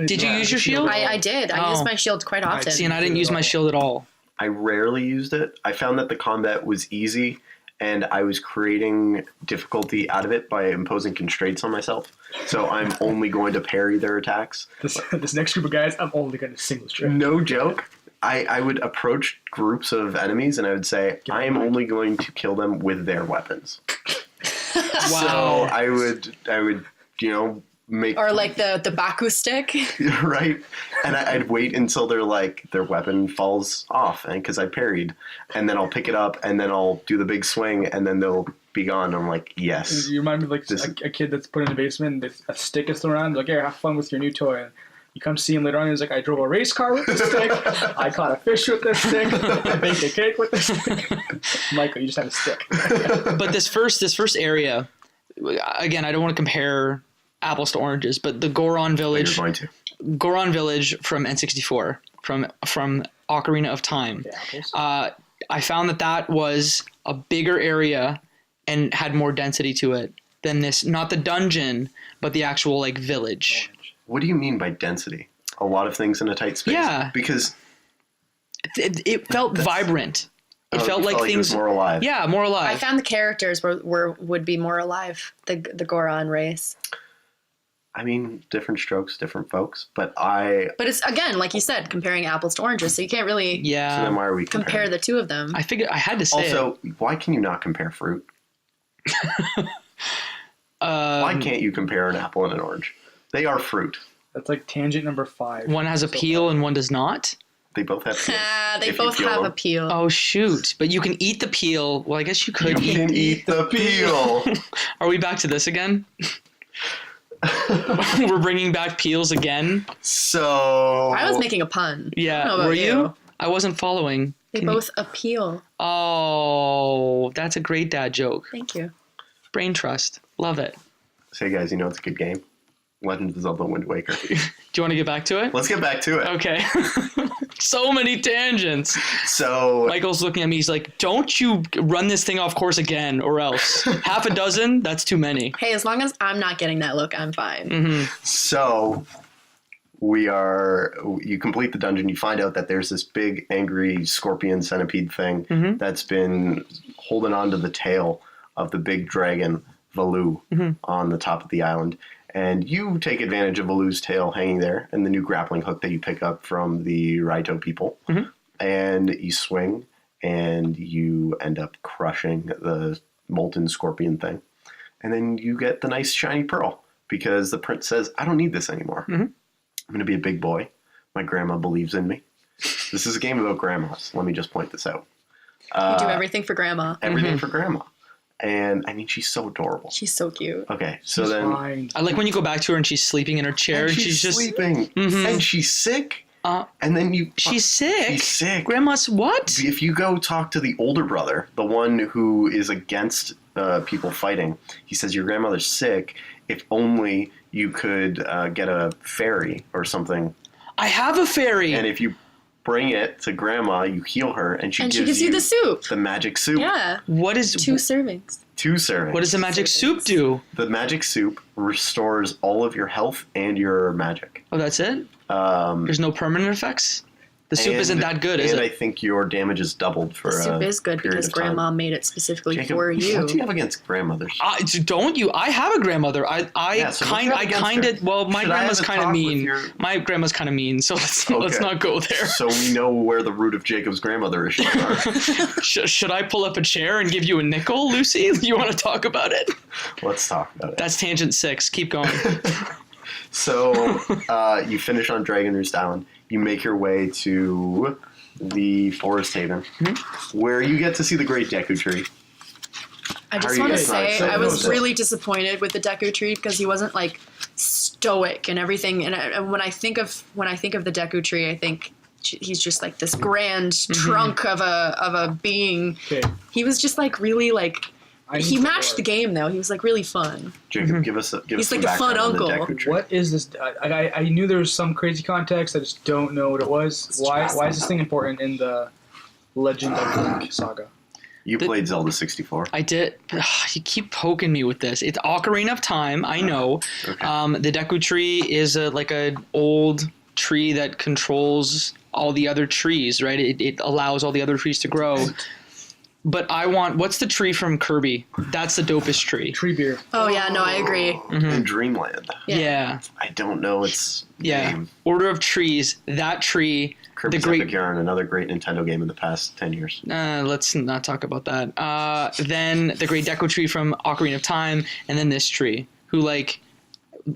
Did you use your shield? I did. I Oh. used my shield quite often. See, and I didn't use my shield at all. I rarely used it. I found that the combat was easy, and I was creating difficulty out of it by imposing constraints on myself. So I'm only going to parry their attacks. This next group of guys, I'm only going to single strike. No joke. I would approach groups of enemies, and I would say, I am only going to kill them with their weapons. So I would, make Or like the Baku stick. right, and I'd wait until their weapon falls off, and because I parried, and then I'll pick it up, and then I'll do the big swing, and then they'll be gone. I'm like, yes. You remind me of like This- a kid that's put in the basement, and a stick is thrown around. Like, here, have fun with your new toy. And you come see him later on, and he's like, I drove a race car with this stick. I caught a fish with this stick. I baked a cake with this stick. Michael, you just have a stick. But this first area, again, I don't want to compare apples to oranges, but the Goron Village. You're going to. Goron Village from N64, from Ocarina of Time. I found that was a bigger area and had more density to it than this, not the dungeon, but the actual like village. What do you mean by density? A lot of things in a tight space? Yeah. Because it felt vibrant. It Oh, felt you like it was things more alive. Yeah, more alive. I found the characters would be more alive. The Goron race. I mean, different strokes, different folks. But it's again, like you said, comparing apples to oranges, so you can't really so then why are we compare comparing? the two of them. I figured I had to say it. Also, why can you not compare fruit? Why can't you compare an apple and an orange? They are fruit. That's like tangent number 5. One has a peel and one does not. They both have peels. They if you both peel have them. a peel. Oh shoot! But you can eat the peel. Well, I guess you could You can eat the peel. Are we back to this again? We're bringing back peels again. So I was making a pun. I Yeah, don't know about were you? I wasn't following. They Can you- both appeal. Oh, that's a great dad joke. Thank you. Brain trust. Love it. Say, guys, you know it's a good game. Legend of Zelda: Wind Waker. Do you want to get back to it? Let's get back to it. Okay. So many tangents. So Michael's looking at me. He's like, don't you run this thing off course again or else. Half a dozen? That's too many. Hey, as long as I'm not getting that look, I'm fine. Mm-hmm. So you complete the dungeon, you find out that there's this big angry scorpion centipede thing Mm-hmm. that's been holding on to the tail of the big dragon Valu Mm-hmm. on the top of the island. And you take advantage of Valu's tail hanging there and the new grappling hook that you pick up from the Raito people. Mm-hmm. And you swing and you end up crushing the molten scorpion thing. And then you get the nice shiny pearl because the prince says, I don't need this anymore. Mm-hmm. I'm going to be a big boy. My grandma believes in me. This is a game about grandmas. Let me just point this out. You do everything for grandma. Everything for grandma. And I mean, she's so adorable. She's so cute. Okay, so She's then fine. I like when you go back to her and she's sleeping in her chair and she's just sleeping. Mhm. And she's sick. Uh, And then you... she's sick. She's sick. Grandma's what? If you go talk to the older brother, the one who is against people fighting, he says, your grandmother's sick. If only you could get a fairy or something. I have a fairy. And if you bring it to grandma, you heal her, and she gives you the soup. the magic soup. Yeah. What is 2 servings. 2 servings. what does the magic soup do? The magic soup restores all of your health and your magic. Oh, that's it? Um, There's no permanent effects? The soup and- isn't that good, is and I it? think your damage is doubled for The soup a is good period because of time. grandma made it specifically Jacob, for you. what do you have against grandmothers? Don't you? I have a grandmother. Yeah, so what do you have against her? Well, my Should I have grandma's a kind of talk with mean. your- My grandma's kind of mean, so let's Okay. not go there. So we know where the root of Jacob's grandmother issues are. Should I pull up a chair and give you a nickel, Lucy? You want to talk about it? Let's talk about it. That's tangent 6. Keep going. So you finish on Dragon Roost Island. You make your way to the Forest Haven, where you get to see the Great Deku Tree. I How are just you want to guys not say excited I was about this? really disappointed with the Deku Tree because he wasn't like stoic and everything. And when I think of the Deku Tree, I think he's just like this grand trunk of a being. Okay. He was just like really like I he need matched more. the game though. He was like really fun. Jacob, give us He's some like a fun background on the uncle. Deku Tree. What is this? I knew there was some crazy context. I just don't know what it was. Why is this thing important in the Legend of Link saga? You played Zelda 64. I did. You keep poking me with this. It's Ocarina of Time. I know. Okay. The Deku Tree is like an old tree that controls all the other trees, right? It allows all the other trees to grow. But what's the tree from Kirby? That's the dopest tree. Tree beer. Oh yeah, no, I agree. In Dreamland. Yeah. I don't know its Yeah. name. Order of Trees. That tree. Kirby's the great. Epic Yarn, another great Nintendo game in the past 10 years. Let's not talk about that. Then the Great Deku Tree from Ocarina of Time, and then this tree.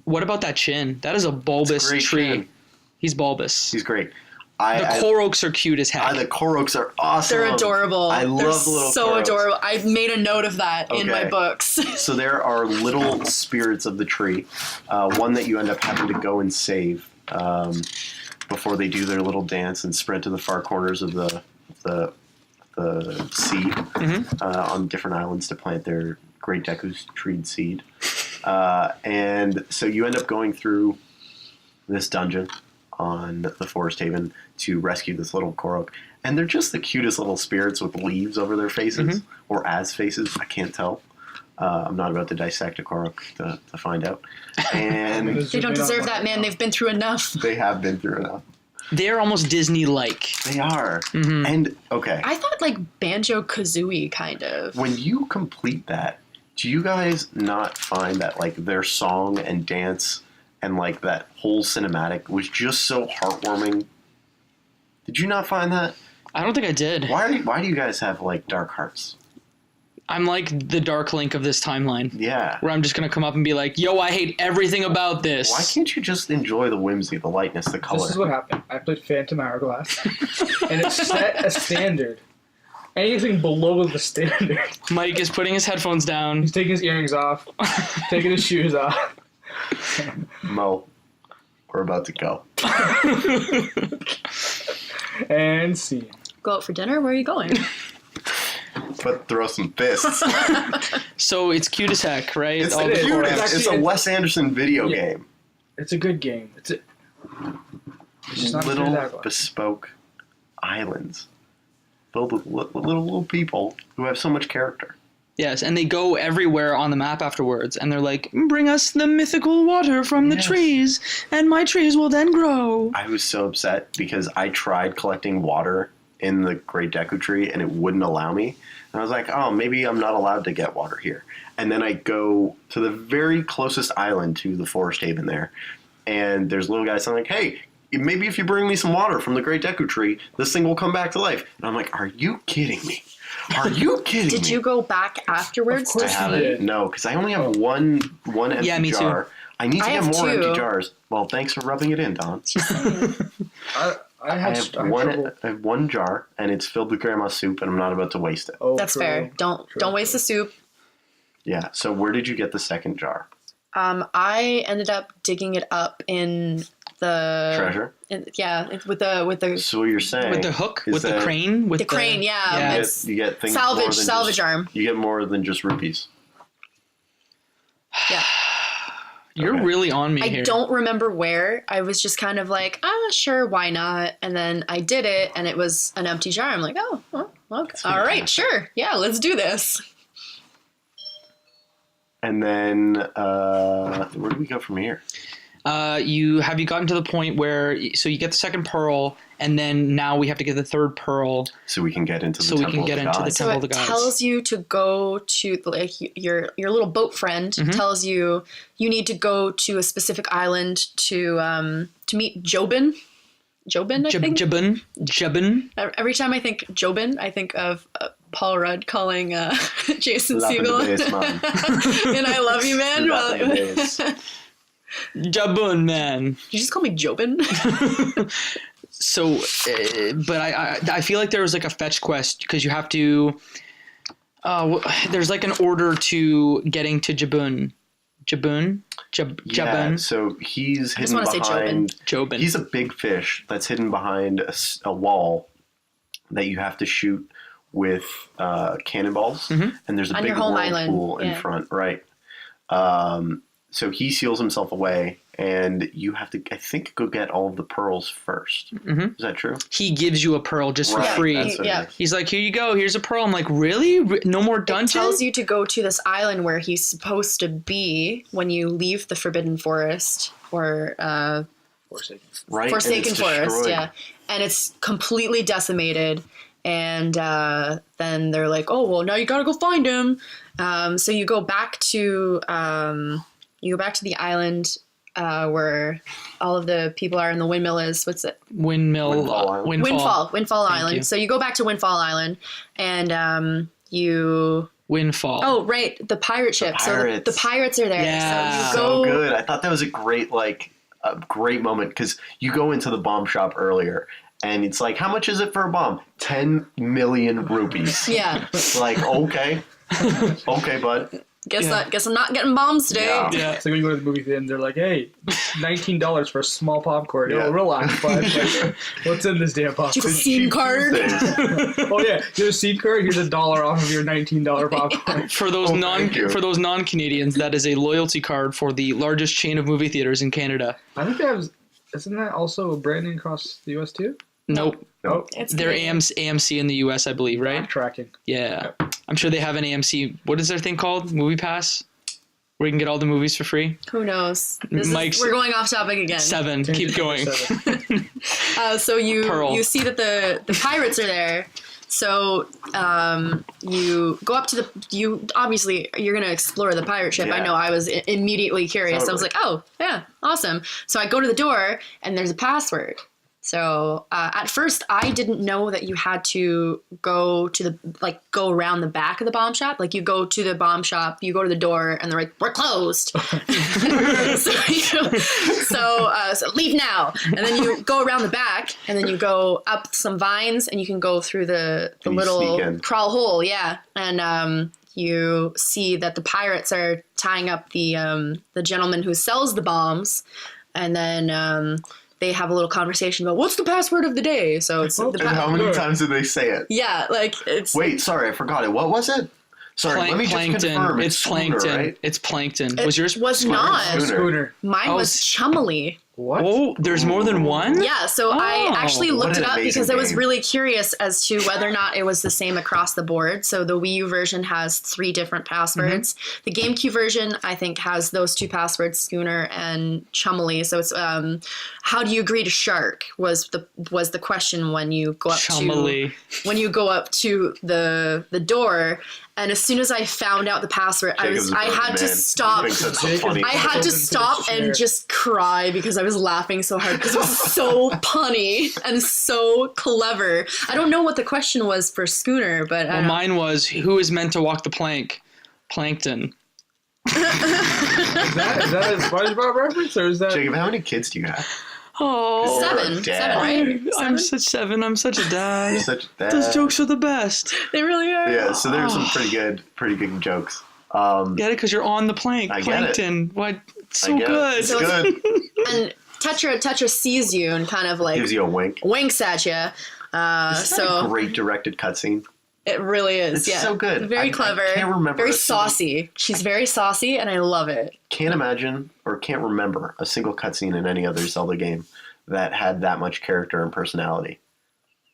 What about that chin? That is a bulbous Great tree. chin. He's bulbous. He's great. The Koroks are cute as heck. The Koroks are awesome. They're adorable. I They're love the little so Koroks. adorable. I've made a note of that in my Okay. books. So there are little spirits of the tree. One that you end up having to go and save before they do their little dance and sprint to the far corners of the seed on different islands to plant their Great Deku's Tree seed. And so you end up going through this dungeon on the Forest Haven to rescue this little Korok. And they're just the cutest little spirits with leaves over their faces, or as faces, I can't tell. I'm not about to dissect a Korok to find out. And They don't deserve that, man. They've been through enough. they have been through enough. They're almost Disney-like. They are. And, okay. I thought like Banjo-Kazooie kind of. When you complete that, do you guys not find that, like, their song and dance and, like, that whole cinematic was just so heartwarming? Did you not find that? I don't think I did. Why do you guys have, like, dark hearts? I'm like the Dark Link of this timeline. Yeah. Where I'm just going to come up and be like, yo, I hate everything about this. Why can't you just enjoy the whimsy, the lightness, the color? This is what happened. I played Phantom Hourglass, and it set a standard. Anything below the standard. Mike is putting his headphones down. He's taking his earrings off, taking his shoes off. Mo, we're about to go. And see. Go out for dinner? Where are you going? But throw some fists. So it's cute as heck, right? It's All the the cutest. Actually, It's a Wes Anderson video game. It's a good game. It's just not Little that one. bespoke islands filled with little people who have so much character. Yes, and they go everywhere on the map afterwards, and they're like, bring us the mythical water from the trees, and my trees will then grow. I was so upset because I tried collecting water in the Great Deku Tree, and it wouldn't allow me. And I was like, oh, maybe I'm not allowed to get water here. And then I go to the very closest island to the Forest Haven there, and there's little guys saying, like, hey, maybe if you bring me some water from the Great Deku Tree, this thing will come back to life. And I'm like, are you kidding me? Are you kidding me? Did you go back afterwards? Of course I you haven't. did. No, because I only have one empty me too. jar. I need to I get have more two. empty jars. Well, thanks for rubbing it in, Don. I have trouble. I have one jar, and it's filled with grandma's soup, and I'm not about to waste it. Oh, That's true. fair. Don't waste the soup. Yeah. So where did you get the second jar? I ended up digging it up in the Treasure? with the So what you're saying With the hook? is With the that crane? With the crane. Yeah, Yeah. it's you get things salvage more than salvage just, arm. You get more than just rupees. Yeah. You're Okay. really on me I here. don't remember where. I was just kind of like, sure, why not? And then I did it, and it was an empty jar. I'm like, oh, well, okay. All right, sure. Yeah, let's do this. And then where do we go from here? You gotten to the point where so you get the second pearl, and then now we have to get the third pearl So we can get into the so we Temple can get of the into the Gods. Temple So of the it Gods. tells you to go to like your little boat friend tells you need to go to a specific island to meet Jobin. Jobin, I think. Jabun. Every time I think Jobin, I think of Paul Rudd calling Jason Love in the Segel. base, man. And I love you, man. Love in the base. Jabun, man. You just call me Jobin? So, but I feel like there was like a fetch quest because you have to. There's like an order to getting to Jabun. Jabun. Yeah, Jabun. so he's just hidden wanna say behind. Jobin. He's a big fish that's hidden behind a wall that you have to shoot with cannonballs, and there's a On big your home whirlpool island, in yeah. front, right? So he seals himself away, and you have to, I think, go get all of the pearls 1st. Mm-hmm. Is that true? He gives you a pearl just for Right, free. that's what it Yeah. is. He's like, here you go. Here's a pearl. I'm like, really? No more It dungeons? tells you to go to this island where he's supposed to be when you leave the Forbidden Forest or Forsaken. Right, and Forsaken it's Forest, destroyed. yeah. And it's completely decimated. And then they're like, oh, well, now you gotta go find him. So you go back to the island where all of the people are, and the windmill is. What's it? Windfall Island. Windfall Thank Island. you. So you go back to Windfall Island, and you. Windfall. Oh, right, the pirate ship. pirates. So the pirates are there. Yeah. So you go. So good. I thought that was a great moment because you go into the bomb shop earlier. And it's like, how much is it for a bomb? 10 million rupees. Yeah. Like, okay. Okay, bud. Guess I'm not getting bombs today. Yeah. Yeah. It's like when you go to the movie theater and they're like, hey, $19 for a small popcorn. Yeah. Oh, relax, bud. Like, what's in this damn popcorn? Do you have a scene card? Oh, yeah. Here's a seed card. Here's $1 off of your $19 popcorn. For those thank you. non-Canadians, that is a loyalty card for the largest chain of movie theaters in Canada. I think they have. Isn't that also branding across the U.S. too? Nope. Oh, It's They're Canadian. AMC in the US, I believe, right? backtracking. Yeah. I'm sure they have an AMC. What is their thing called? Movie Pass? where you can get all the movies for free? Who knows? We're going off topic again. 7. Keep going. So Pearl. you see that the pirates are there. So you go up to obviously you're going to explore the pirate ship. Yeah. I know I was immediately curious. Totally. I was like, oh, yeah, awesome. So I go to the door and there's a password. So at first I didn't know that you had to go around the back of the bomb shop. Like you go to the bomb shop, you go to the door and they're like, we're closed. So leave now. And then you go around the back and then you go up some vines and you can go through the little crawl hole. Yeah. And you see that the pirates are tying up the gentleman who sells the bombs. And then they have a little conversation about what's the password of the day. So it's and how many times did they say it? Yeah, like it's. Wait, sorry, I forgot it. What was it? Sorry, let me plankton. just confirm. It's plankton. Schooner, right? It's plankton. It Was yours was not. Schooner. Mine was Chumley. What? Oh, there's more than one? Yeah, so I actually What looked an it up amazing because I was game. really curious as to whether or not it was the same across the board. So the Wii U version has 3 different passwords. The GameCube version, I think, has those 2 passwords, Schooner and Chumley. So it's how do you agree to shark was the question when you go up Chumley. when you go up to the door. And as soon as I found out the password, I had to stop. I had to stop and just cry because I was laughing so hard because it was so punny and so clever. I don't know what the question was for Schooner, but Well, mine was, who is meant to walk the plank? Plankton. Is that a SpongeBob reference or is that? Jacob, how many kids do you have? Oh, 7, Dad. right? I'm such 7. I'm such a dad. You're such a dad. Those jokes are the best. They really are. Yeah, so there's some pretty good jokes. Get it? Because you're on the plank. I get it. Plankton. What? So I get good. It. It's good. And Tetra sees you and kind of like Gives you a wink. winks at you. Isn't that So a great directed cutscene? it really is. It's Yeah, so good. Very I clever. can't remember Very a single- saucy. She's very saucy, and I love it. Can't imagine or can't remember a single cutscene in any other Zelda game that had that much character and personality.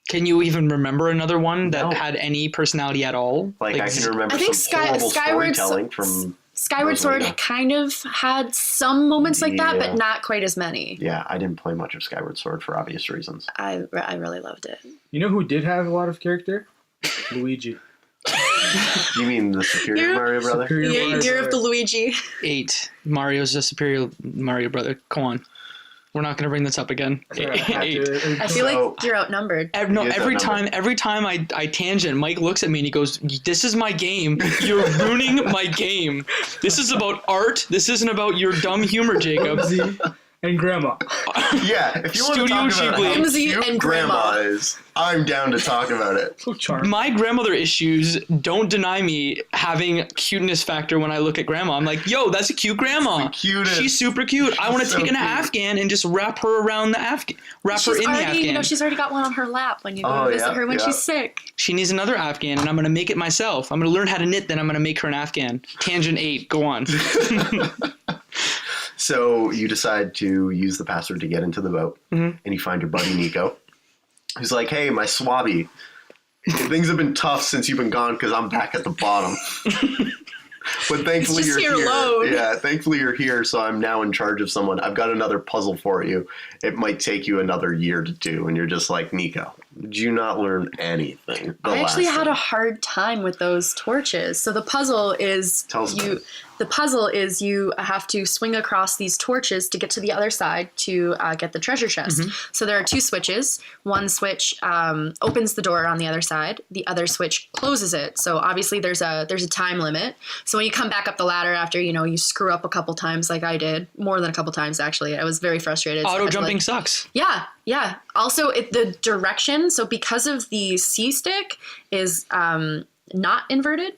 Can you even remember another one that No. had any personality at all? Like I can remember I think some horrible Skyward storytelling from. Skyward Sword Rosalina. kind of had some moments like that, Yeah. but not quite as many. Yeah, I didn't play much of Skyward Sword for obvious reasons. I really loved it. You know who did have a lot of character? Luigi. You mean the Superior You're- Mario brother? Superior Year Mario of the Luigi. 8. Mario's a superior Mario brother. Come on. We're not going to bring this up again. Brother. 8. I feel So- like you're outnumbered. No, He is every outnumbered. time I tangent, Mike looks at me and he goes, "This is my game. You're ruining my game. This is about art. This isn't about your dumb humor, Jacob." And Grandma. Yeah, if you want to Studio talk about Ghibli. how Whimsy cute and Grandma Grandma. is, I'm down to talk about it. So charming. My grandmother issues don't deny me having cuteness factor when I look at grandma. I'm like, yo, that's a cute grandma. It's the cutest. She's super cute. I want to so take an cute. Afghan and just wrap her around the Afghan. Wrap her in the Afghan. She's already got one on her lap when you go Oh, to visit yeah, her when yeah. she's sick. She needs another Afghan, and I'm going to make it myself. I'm going to learn how to knit, then I'm going to make her an Afghan. Tangent 8, go on. So you decide to use the password to get into the boat, and you find your buddy Nico, who's like, "Hey, my swabby, things have been tough since you've been gone because I'm back at the bottom. But thankfully just you're here alone." Yeah, thankfully you're here, so I'm now in charge of someone. I've got another puzzle for you. It might take you another year to do." And you're just like, "Nico, did you not learn anything?" I actually had a hard time with those torches. So the puzzle is Tell us about it. The puzzle is you have to swing across these torches to get to the other side to get the treasure chest. So there are 2 switches. One switch opens the door on the other side. The other switch closes it. So obviously there's a time limit. So when you come back up the ladder after you screw up a couple times, like I did, more than a couple times actually, I was very frustrated. So I Auto had to, jumping like- sucks. Yeah. Also, the direction. So because of the C stick is not inverted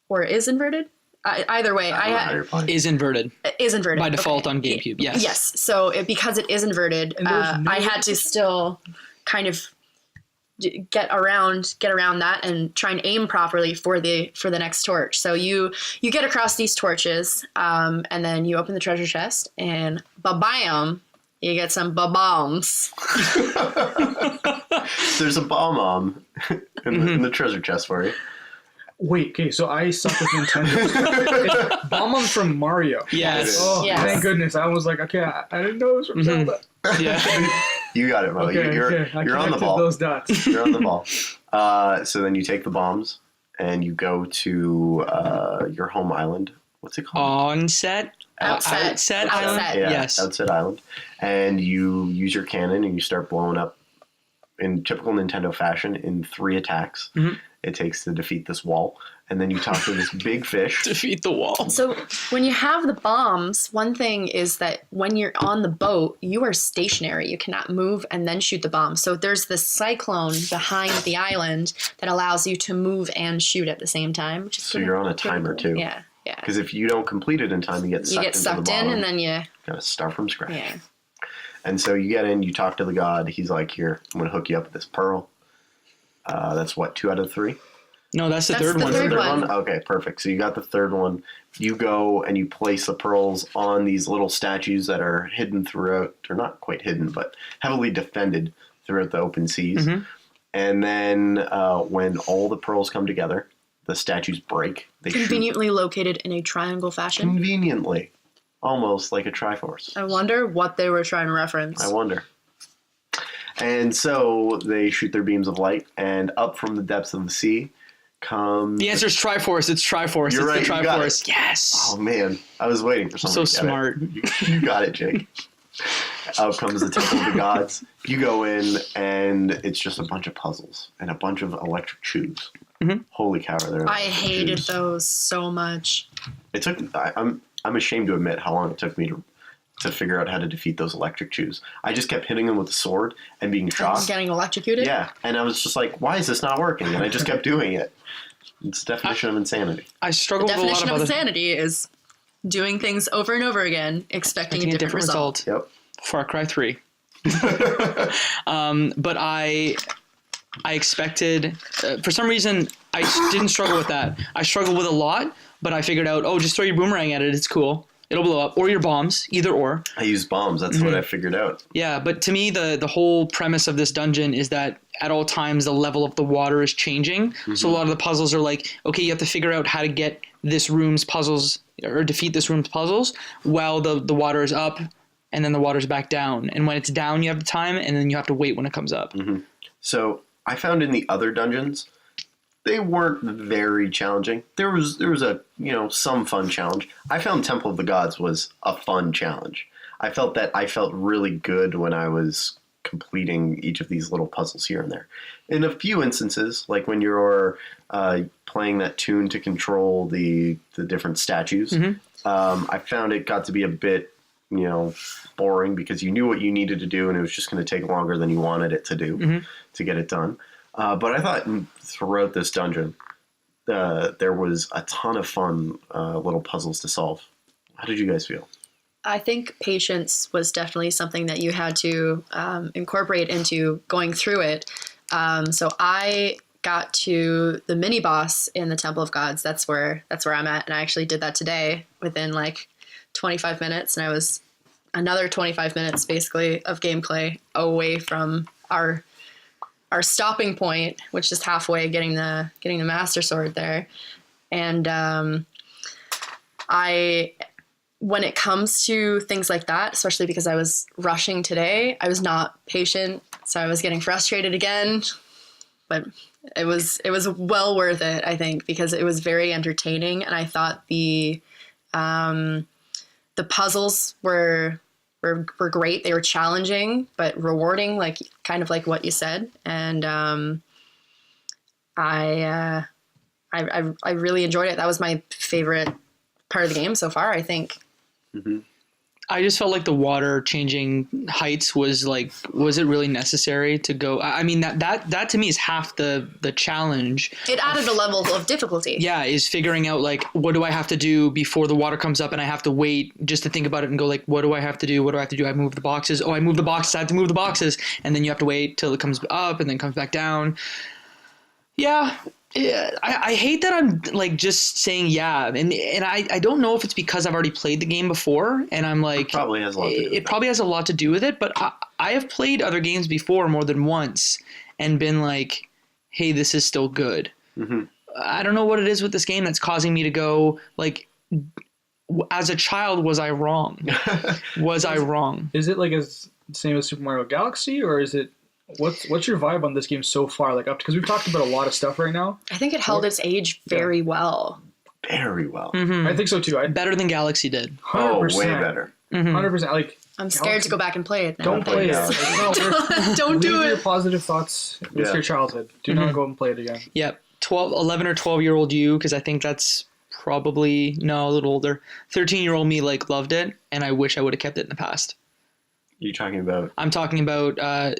or is inverted. Either way, I don't know how you're playing. Is inverted is inverted by default Okay. on GameCube. Yes. Yes. So because it is inverted, And there's no- I had to still kind of get around that and try and aim properly for the next torch. So you get across these torches, and then you open the treasure chest, and ba-bam, you get some ba-bombs. There's a bomb in the treasure chest for you. Wait, okay, so I suck with Nintendo. Bomb from Mario. Yes. Oh, Yes. thank goodness. I was like, okay, I didn't know it was from Zelda. Yeah. You got it, Mo. Okay, You're I on the connected ball. those dots. You're on the ball. So then you take the bombs and you go to your home island. What's it called? Outset Island. Outset. Yeah, Yes. Outset Island. And you use your cannon and you start blowing up in typical Nintendo fashion in 3 attacks. It takes to defeat this wall. And then you talk to this big fish. Defeat the wall. So when you have the bombs, one thing is that when you're on the boat, you are stationary. You cannot move and then shoot the bomb. So there's this cyclone behind the island that allows you to move and shoot at the same time. Which is So you're on a pretty timer, cool. too. Yeah, yeah. Because if you don't complete it in time, you get sucked You get sucked into the in bottom. and then you, Gotta start from scratch. yeah. And so you get in, you talk to the god. He's like, here, I'm going to hook you up with this pearl. That's what, 2 out of 3? No, that's the That's third the one. third one. Okay, perfect. So you got the third one. You go and you place the pearls on these little statues that are hidden throughout, or not quite hidden, but heavily defended throughout the open seas. And then when all the pearls come together, the statues break. They shoot Conveniently located in a triangle fashion. conveniently, almost like a Triforce. I wonder what they were trying to reference. I wonder. And so they shoot their beams of light, and up from the depths of the sea comes... The answer is Triforce. It's Triforce. You're It's right, the you got Triforce. Yes. Oh, man. I was waiting for someone So to get smart. it. You got it, Jake. Out comes the Temple of the Gods. You go in, and it's just a bunch of puzzles and a bunch of electric chews. Holy cow, are there I electric hated chews. those so much. It took... I'm ashamed to admit how long it took me to figure out how to defeat those electric chews. I just kept hitting them with the sword and being shocked. Getting electrocuted? Yeah, and I was just like, why is this not working? And I just kept doing it. It's the definition of insanity. I struggle with a lot Definition of of other insanity is doing things over and over again, expecting a different result. Yep. Far Cry 3. But I expected, for some reason, I didn't struggle with that. I struggled with a lot, but I figured out, just throw your boomerang at it. It's cool. It'll blow up. Or your bombs, either or. I use bombs. That's what I figured out. Yeah, but to me, the whole premise of this dungeon is that at all times the level of the water is changing. So a lot of the puzzles are like, okay, you have to figure out how to get this room's puzzles or defeat this room's puzzles while the water is up and then the water's back down. And when it's down, you have the time, and then you have to wait when it comes up. So I found in the other dungeons, they weren't very challenging. There was a some fun challenge. I found Temple of the Gods was a fun challenge. I felt really good when I was completing each of these little puzzles here and there. In a few instances, like when you're playing that tune to control the different statues, I found it got to be a bit boring because you knew what you needed to do and it was just going to take longer than you wanted it to do to get it done. But I thought throughout this dungeon, there was a ton of fun little puzzles to solve. How did you guys feel? I think patience was definitely something that you had to incorporate into going through it. So I got to the mini boss in the Temple of Gods. That's where I'm at, and I actually did that today within like 25 minutes, and I was another 25 minutes basically of gameplay away from our stopping point, which is halfway getting the Master Sword there. And when it comes to things like that, especially because I was rushing today, I was not patient, so I was getting frustrated again. But it was well worth it, I think, because it was very entertaining, and I thought the puzzles were great. They were challenging but rewarding, kind of like what you said. And I really enjoyed it. That was my favorite part of the game so far, I think. I just felt like the water changing heights was it really necessary to go? I mean, that to me is half the challenge. It added a level of difficulty. Yeah, is figuring out what do I have to do before the water comes up, and I have to wait just to think about it and go what do I have to do? What do I have to do? I move the boxes. Oh, I move the boxes. I have to move the boxes, and then you have to wait till it comes up and then comes back down. Yeah. I hate that I'm just saying and I don't know if it's because I've already played the game before and I'm like, It probably has a lot to do with it probably has a lot to do with it, but I have played other games before more than once and been like, hey, this is still good. I don't know what it is with this game that's causing me to go like, as a child, was I wrong? Was I wrong? Is it like as same as Super Mario Galaxy, or is it what's your vibe on this game so far? Like, up because we've talked about a lot of stuff right now. I think it held its age very well. Very well. Mm-hmm. I think so too. Better than Galaxy did. 100%. Oh, way better. 100%. Like, I'm scared to go back and play it now. don't play it. Don't do Leave your it. positive thoughts with Yeah. your childhood. Do not go and play it again. Yep. 11 or 12-year-old you, because I think that's probably, no, a little older. 13-year-old me, like, loved it, and I wish I would have kept it in the past. You talking about? I'm talking about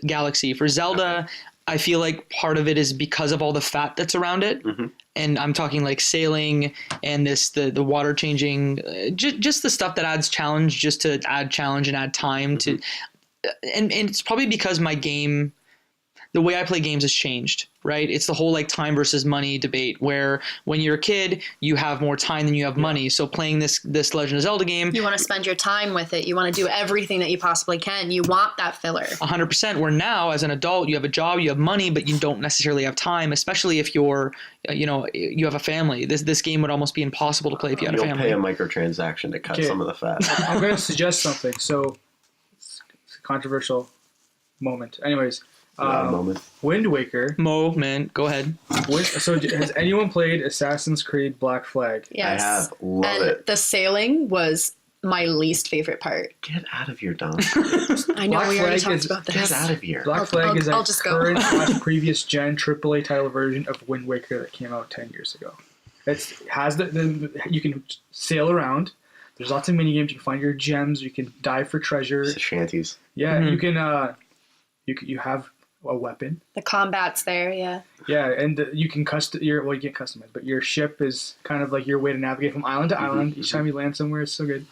Galaxy. For Zelda, I feel like part of it is because of all the fat that's around it. Mm-hmm. And I'm talking like sailing and the water changing, just the stuff that adds challenge, just to add challenge and add time to. And it's probably because my game, the way I play games has changed, right? It's the whole like time versus money debate where when you're a kid, you have more time than you have money. So playing this Legend of Zelda game, You want to spend your time with it. You want to do everything that you possibly can. You want that filler. 100%. Where now, as an adult, you have a job, you have money, but you don't necessarily have time, especially if you're, you have a family. This game would almost be impossible to play if you had a You'll family. pay a microtransaction to cut Okay. some of the fat. I'm going to suggest something. So, it's a controversial moment. Anyways, Moment. Wind Waker. Moment. Go ahead. So, has anyone played Assassin's Creed Black Flag? Yes. I have. Love and it. the sailing was my least favorite part. Get out of here, Don. I know Black we already Flag talked is- about Get this. out of here. Black Flag is a I'll just go. current / previous gen AAA title version of Wind Waker that came out 10 years ago. It has you can sail around. There's lots of mini games. You can find your gems. You can dive for treasure. It's the shanties. Yeah, you can. You have a weapon. The combat's there, yeah. Yeah, and you can you can't customize, but your ship is kind of like your way to navigate from island to island. Each time you land somewhere, it's so good.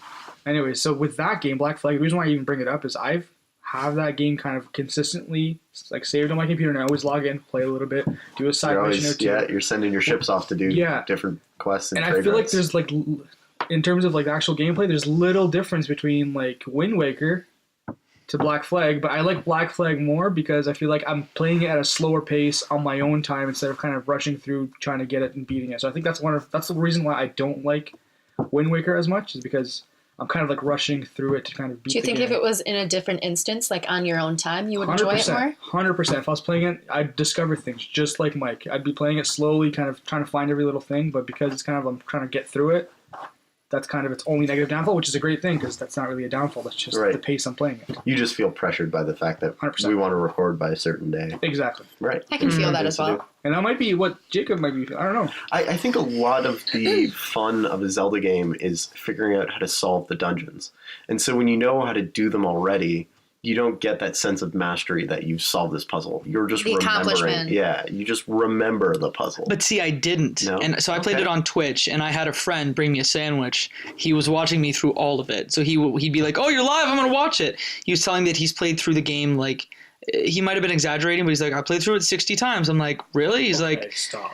Anyway, so with that game, Black Flag, the reason why I even bring it up is I have that game kind of consistently like saved on my computer, and I always log in, play a little bit, do a side You're mission or always, two. you're sending your ships off to do different quests and And I trade feel like routes. there's like, in terms of like the actual gameplay, there's little difference between like Wind Waker to Black Flag, but I like Black Flag more because I feel like I'm playing it at a slower pace on my own time instead of kind of rushing through trying to get it and beating it. So I think that's the reason why I don't like Wind Waker as much, is because I'm kind of like rushing through it to kind of beat Do you the think game. if it was in a different instance, like on your own time, you would enjoy it more? 100%. If I was playing it, I'd discover things just like Mike. I'd be playing it slowly, kind of trying to find every little thing, but because it's kind of, I'm trying to get through it, that's kind of its only negative downfall, which is a great thing because that's not really a downfall. That's just Right. the pace I'm playing it. You just feel pressured by the fact that 100%. we want to record by a certain day. Exactly. Right. I can feel that Things as to do. well. And that might be what Jacob might be. I don't know. I think a lot of the fun of a Zelda game is figuring out how to solve the dungeons. And so when you know how to do them already, you don't get that sense of mastery that you've solved this puzzle. You're just The remembering. accomplishment. Yeah, you just remember the puzzle. But see, I didn't. No? And so I played Okay. it on Twitch, and I had a friend bring me a sandwich. He was watching me through all of it. So he'd be like, "Oh, you're live. I'm going to watch it." He was telling me that he's played through the game, like, he might have been exaggerating, but he's like, "I played through it 60 times." I'm like, "Really?" He's Okay, like, stop.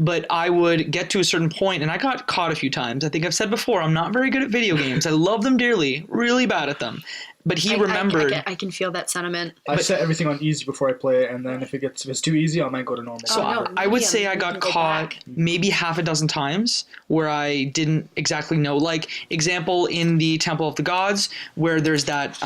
but I would get to a certain point, and I got caught a few times. I think I've said before, I'm not very good at video games. I love them dearly, really bad at them. But he remembered. I can feel that sentiment. I set everything on easy before I play it, and then if it's too easy, I might go to normal. So Oh, no, I would medium, say I you got can go caught back. maybe half a dozen times where I didn't exactly know. Like example in the Temple of the Gods, where there's that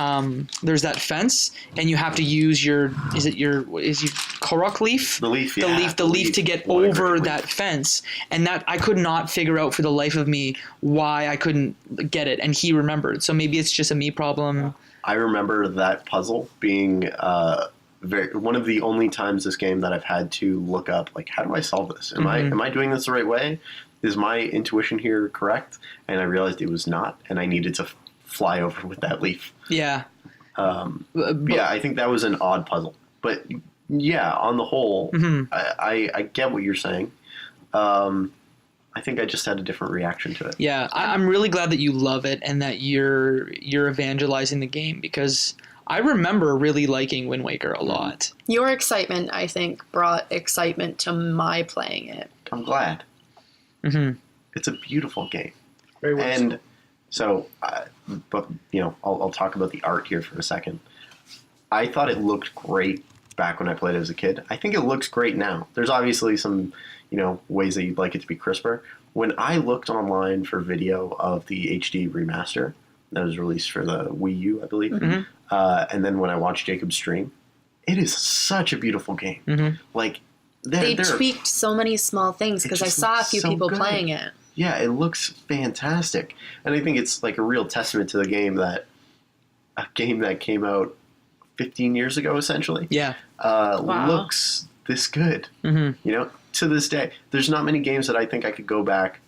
fence, and you have to use your Korok leaf? The leaf, The yeah. leaf to get Whatever over leaf. that fence, and that I could not figure out for the life of me why I couldn't get it, and he remembered. So maybe it's just a me problem. I remember that puzzle being one of the only times this game that I've had to look up, like, how do I solve this? Am I doing this the right way? Is my intuition here correct? And I realized it was not, and I needed to fly over with that leaf. Yeah. Yeah, I think that was an odd puzzle. But yeah, on the whole, I get what you're saying. I think I just had a different reaction to it. Yeah, I'm really glad that you love it and that you're evangelizing the game, because I remember really liking Wind Waker a lot. Your excitement, I think, brought excitement to my playing it. I'm glad. Mm-hmm. It's a beautiful game. Very well. And so, but I'll talk about the art here for a second. I thought it looked great back when I played it as a kid. I think it looks great now. There's obviously some, ways that you'd like it to be crisper. When I looked online for video of the HD remaster that was released for the Wii U, I believe, and then when I watched Jacob's stream, it is such a beautiful game. Like they tweaked so many small things because I saw a few people playing it. Yeah, it looks fantastic, and I think it's like a real testament to the game that a game that came out 15 years ago, essentially, looks this good. To this day, there's not many games that I think I could go back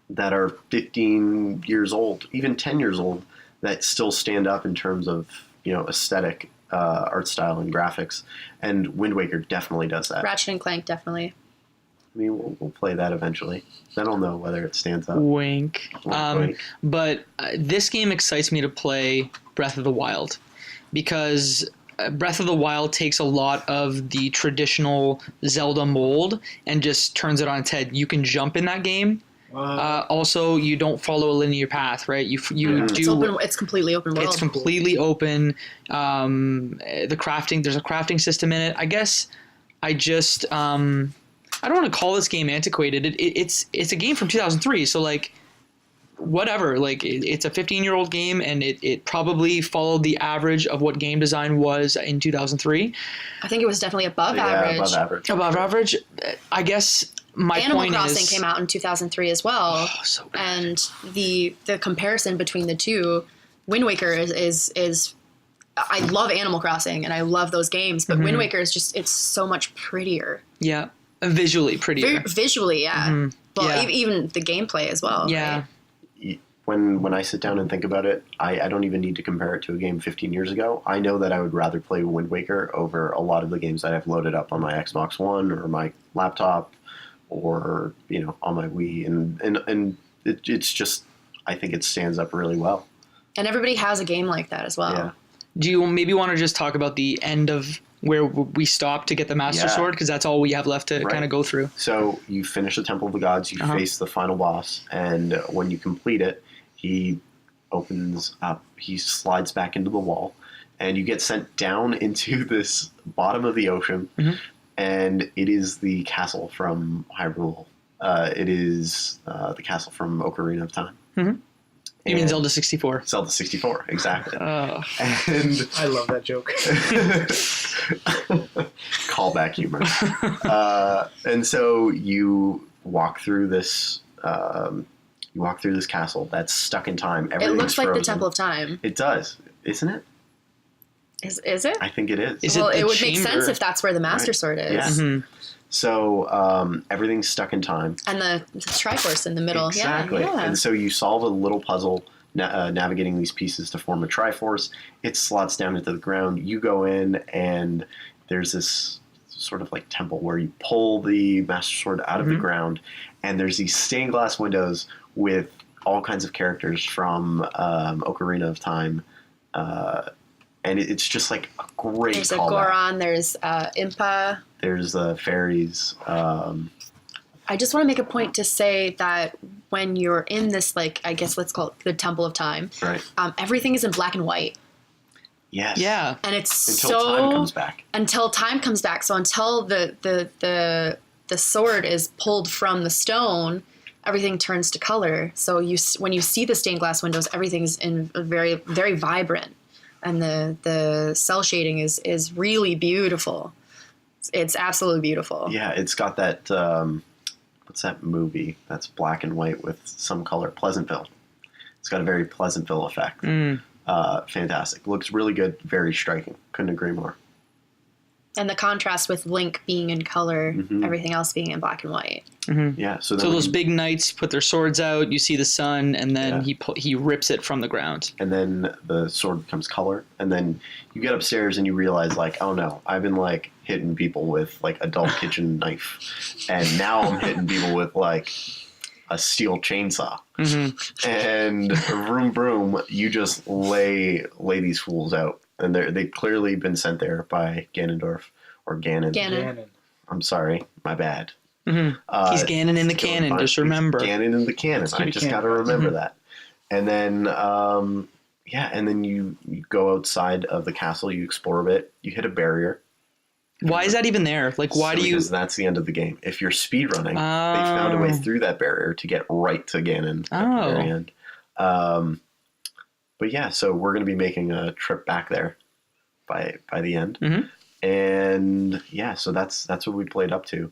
that are 15 years old, even 10 years old, that still stand up in terms of aesthetic, art style, and graphics. And Wind Waker definitely does that. Ratchet and Clank definitely. I mean, we'll play that eventually. Then I'll know whether it stands up. Wink. Wink. But this game excites me to play Breath of the Wild because Breath of the Wild takes a lot of the traditional Zelda mold and just turns it on its head. You can jump in that game. Also, you don't follow a linear path, right? You do. It's completely open world. It's completely open. The crafting, there's a crafting system in it. I guess I just I don't want to call this game antiquated. It's a game from 2003, so like whatever. Like it's a 15-year-old game, and it probably followed the average of what game design was in 2003. I think it was definitely above average. Above average. Above average. I guess my Animal point Crossing is, came out in 2003 as well. Oh, so good. And the comparison between the two, Wind Waker is I love Animal Crossing and I love those games, but Wind Waker is just, it's so much prettier. Yeah, visually prettier. Visually, yeah. Well, Yeah. Even the gameplay as well. Yeah. Right? When I sit down and think about it, I don't even need to compare it to a game 15 years ago. I know that I would rather play Wind Waker over a lot of the games that I've loaded up on my Xbox One or my laptop or on my Wii, and it's just, I think it stands up really well. And everybody has a game like that as well. Yeah. Do you maybe want to just talk about the end of where we stopped to get the Master Sword? Because that's all we have left to kind of go through. So you finish the Temple of the Gods, you face the final boss, and when you complete it, he opens up, he slides back into the wall, and you get sent down into this bottom of the ocean, and it is the castle from Hyrule. It is the castle from Ocarina of Time. You mean Zelda 64? Zelda 64, exactly. Oh. And I love that joke. callback humor. And so you walk through this. You walk through this castle that's stuck in time. It looks like the Temple of Time. It does, isn't it? Is it? I think it is. Well, it it would chamber? make sense if that's where the Master Sword is. Yeah. So everything's stuck in time. And the Triforce in the middle. Exactly. Yeah. And so you solve a little puzzle navigating these pieces to form a Triforce. It slots down into the ground. You go in, and there's this sort of like temple where you pull the Master Sword out of the ground, and there's these stained glass windows with all kinds of characters from Ocarina of Time. And it's just like a great There's a callback. Goron, there's Impa. There's the fairies. I just want to make a point to say that when you're in this, like, I guess let's call it the Temple of Time, Right. Everything is in black and white. Yes. Yeah. And it's Until time comes back. Until time comes back. So until the sword is pulled from the stone, everything turns to color. So when you see the stained glass windows, everything's in a very, very vibrant. And the cell shading is really beautiful. It's absolutely beautiful. Yeah, it's got that, what's that movie that's black and white with some color? Pleasantville. It's got a very Pleasantville effect. Fantastic. Looks really good. Very striking. Couldn't agree more. And the contrast with Link being in color, everything else being in black and white. Yeah. So those big knights put their swords out. You see the sun, and then he rips it from the ground. And then the sword becomes color. And then you get upstairs and you realize, like, oh no, I've been like hitting people with like a dull kitchen knife, and now I'm hitting people with like a steel chainsaw. And vroom vroom, you just lay these fools out. And they've clearly been sent there by Ganondorf or Ganon. Ganon. I'm sorry, my bad. He's Ganon in the canon, just remember. He's Ganon in the canon. I just got to remember that. And then, and then you go outside of the castle, you explore a bit, you hit a barrier, Why is that even there? Like, why do you? Because that's the end of the game. If you're speedrunning, they found a way through that barrier to get right to Ganon at the very end. But yeah, so we're going to be making a trip back there by the end. And yeah, so that's what we played up to.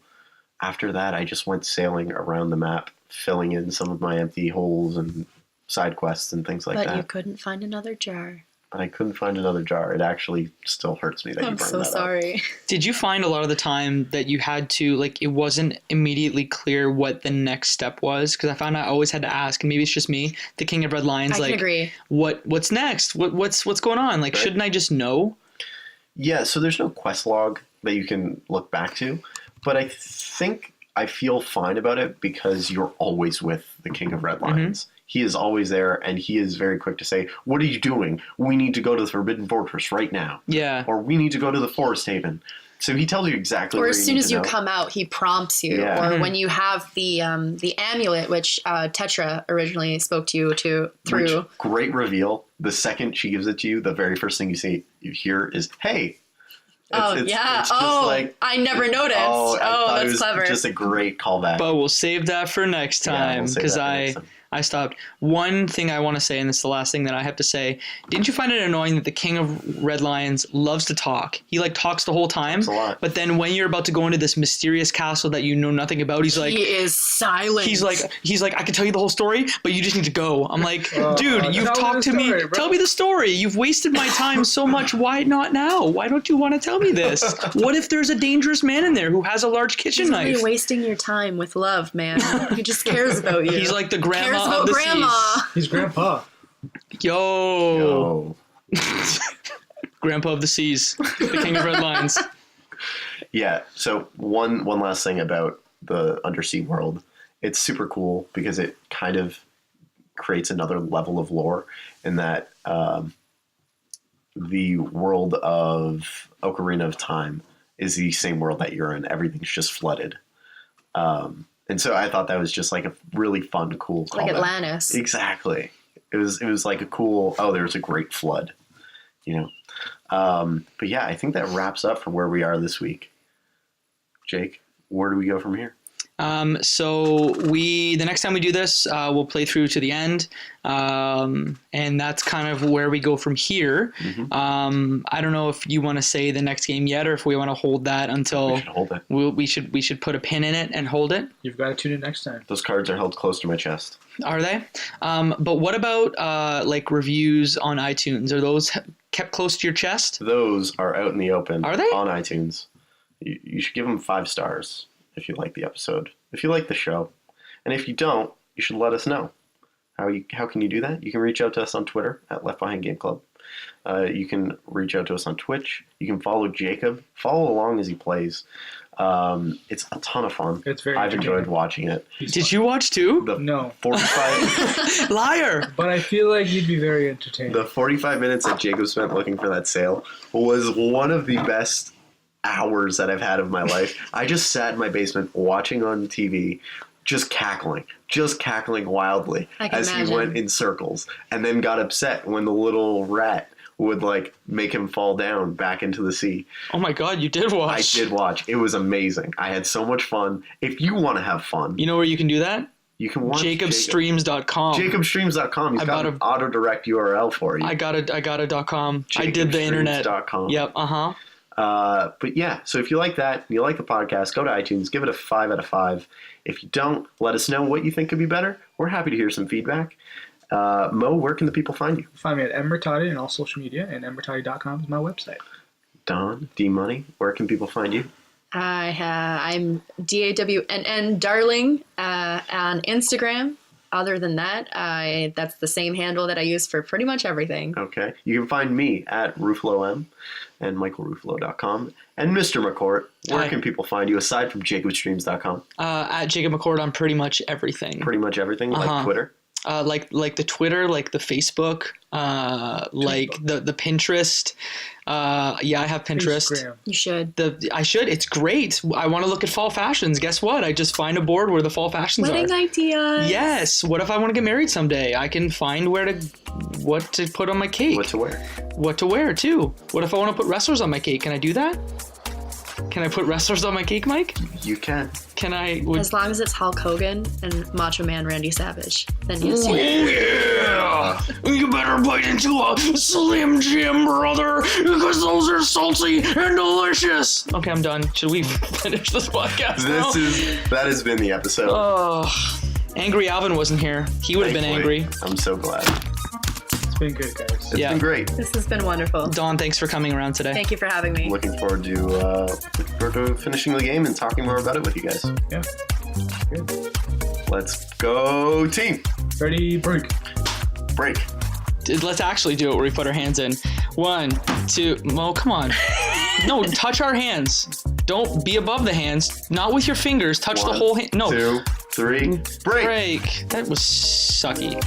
After that, I just went sailing around the map, filling in some of my empty holes and side quests and things like that. But you couldn't find another jar. But I couldn't find another jar. It actually still hurts me that you I'm burned so that sorry. Did you find a lot of the time that you had to, like, it wasn't immediately clear what the next step was? Because I found I always had to ask, and maybe it's just me, the King of Red Lions, I like, can agree. What's next? What's going on? Like, shouldn't I just know? Yeah, so there's no quest log that you can look back to, but I think I feel fine about it because you're always with the King of Red Lions. He is always there, and he is very quick to say, "What are you doing? We need to go to the Forbidden Fortress right now." Yeah. Or we need to go to the Forest Haven. So he tells you exactly Or where as soon as you come out, he prompts you. Yeah. Or when you have the amulet, which Tetra originally spoke to you through. Which, great reveal. The second she gives it to you, the very first thing you hear is, "Hey." It's just like, I never noticed. I thought that's it was clever. just a great callback. But we'll save that for next time because I stopped. One thing I want to say, and this is the last thing that I have to say. Didn't you find it annoying that the King of Red Lions loves to talk? He like talks the whole time. Talks a lot. But then when you're about to go into this mysterious castle that you know nothing about, he's like, he is silent. He's like, I can tell you the whole story, but you just need to go. I'm like, dude, you've tell talked to me the me. story, bro. Tell me the story. You've wasted my time so much. Why not now? Why don't you want to tell me this? What if there's a dangerous man in there who has a large kitchen He's knife? only wasting your time with love, man. He just cares about you. He's like the cares grandma about of the grandma. He's Grandpa. seas. Yo. Oh. Grandpa of the Seas, the King of Red Lions. Yeah. So one last thing about the undersea world. It's super cool because it kind of creates another level of lore in that the world of Ocarina of Time is the same world that you're in. Everything's just flooded. And so I thought that was just like a really fun, cool callback. Like Atlantis. Exactly. It was like a cool, there's a great flood, you know. But yeah, I think that wraps up from where we are this week. Jake, where do we go from here? So the next time we do this, we'll play through to the end. And that's kind of where we go from here. I don't know if you want to say the next game yet, or if we want to hold that until We should hold it. we should put a pin in it and hold it. You've got to tune in next time. Those cards are held close to my chest. Are they? But what about like reviews on iTunes? Are those kept close to your chest? Those are out in the open. Are they? On iTunes. You should give them 5 stars if you like the episode, if you like the show. And if you don't, you should let us know. How can you do that? You can reach out to us on Twitter at Left Behind Game Club. You can reach out to us on Twitch. You can follow Jacob. Follow along as he plays. It's a ton of fun. It's very I've enjoyed watching it. Did you watch too? The No. 45 Liar! But I feel like you'd be very entertained. the 45 minutes that Jacob spent looking for that sale was one of the best hours that I've had of my life. I just sat in my basement watching on TV, just cackling wildly I can as imagine. he went in circles, and then got upset when the little rat would like make him fall down back into the sea. Oh my God, you did I watch. did watch. It was amazing. I had so much fun. If you want to have fun, You know where you can do that? you can watch JacobStreams.com. JacobStreams.com. He's got an auto-direct URL for you. I got a .com. I did the internet. JacobStreams.com. Yep. But yeah, so if you like that, and you like the podcast, go to iTunes, give it a 5 out of 5. If you don't, let us know what you think could be better. We're happy to hear some feedback. Mo, where can the people find you? Find me at Murtadi on all social media, and murtadi.com is my website. Dawn, D-Money, where can people find you? I'm DAWNN Darling on Instagram. Other than that, that's the same handle that I use for pretty much everything. Okay. You can find me at RuffoloM and MichaelRuffolo.com. And Mr. McCourt, where Hi. can people find you aside from JacobStreams.com? At Jacob McCourt on pretty much everything. Pretty much everything, like Twitter. Like the Twitter, like the Facebook, like the Pinterest. Yeah, I have Pinterest. Instagram. You should. I should. It's great. I want to look at fall fashions. Guess what? I just find a board where the fall fashions Wedding are. ideas. Yes. What if I want to get married someday? I can find what to put on my cake. What to wear. What to wear too. What if I want to put wrestlers on my cake? Can I do that? Can I put wrestlers on my cake, Mike? You can. Can I? As long as it's Hulk Hogan and Macho Man Randy Savage, then yes. Yeah! You better bite into a Slim Jim, brother, because those are salty and delicious. Okay, I'm done. Should we finish this podcast now? That has been the episode. Oh, Angry Alvin wasn't here. He would have been Thankfully, angry. I'm so glad. It's been good, guys. It's been great. This has been wonderful. Dawn, thanks for coming around today. Thank you for having me. Looking forward to finishing the game and talking more about it with you guys. Yeah. Good. Let's go, team. Ready, break. Break. Let's actually do it where we put our hands in. 1, 2. Mo, come on. No, touch our hands. Don't be above the hands. Not with your fingers. Touch the whole hand. No. 2, 3. Break. Break. That was sucky.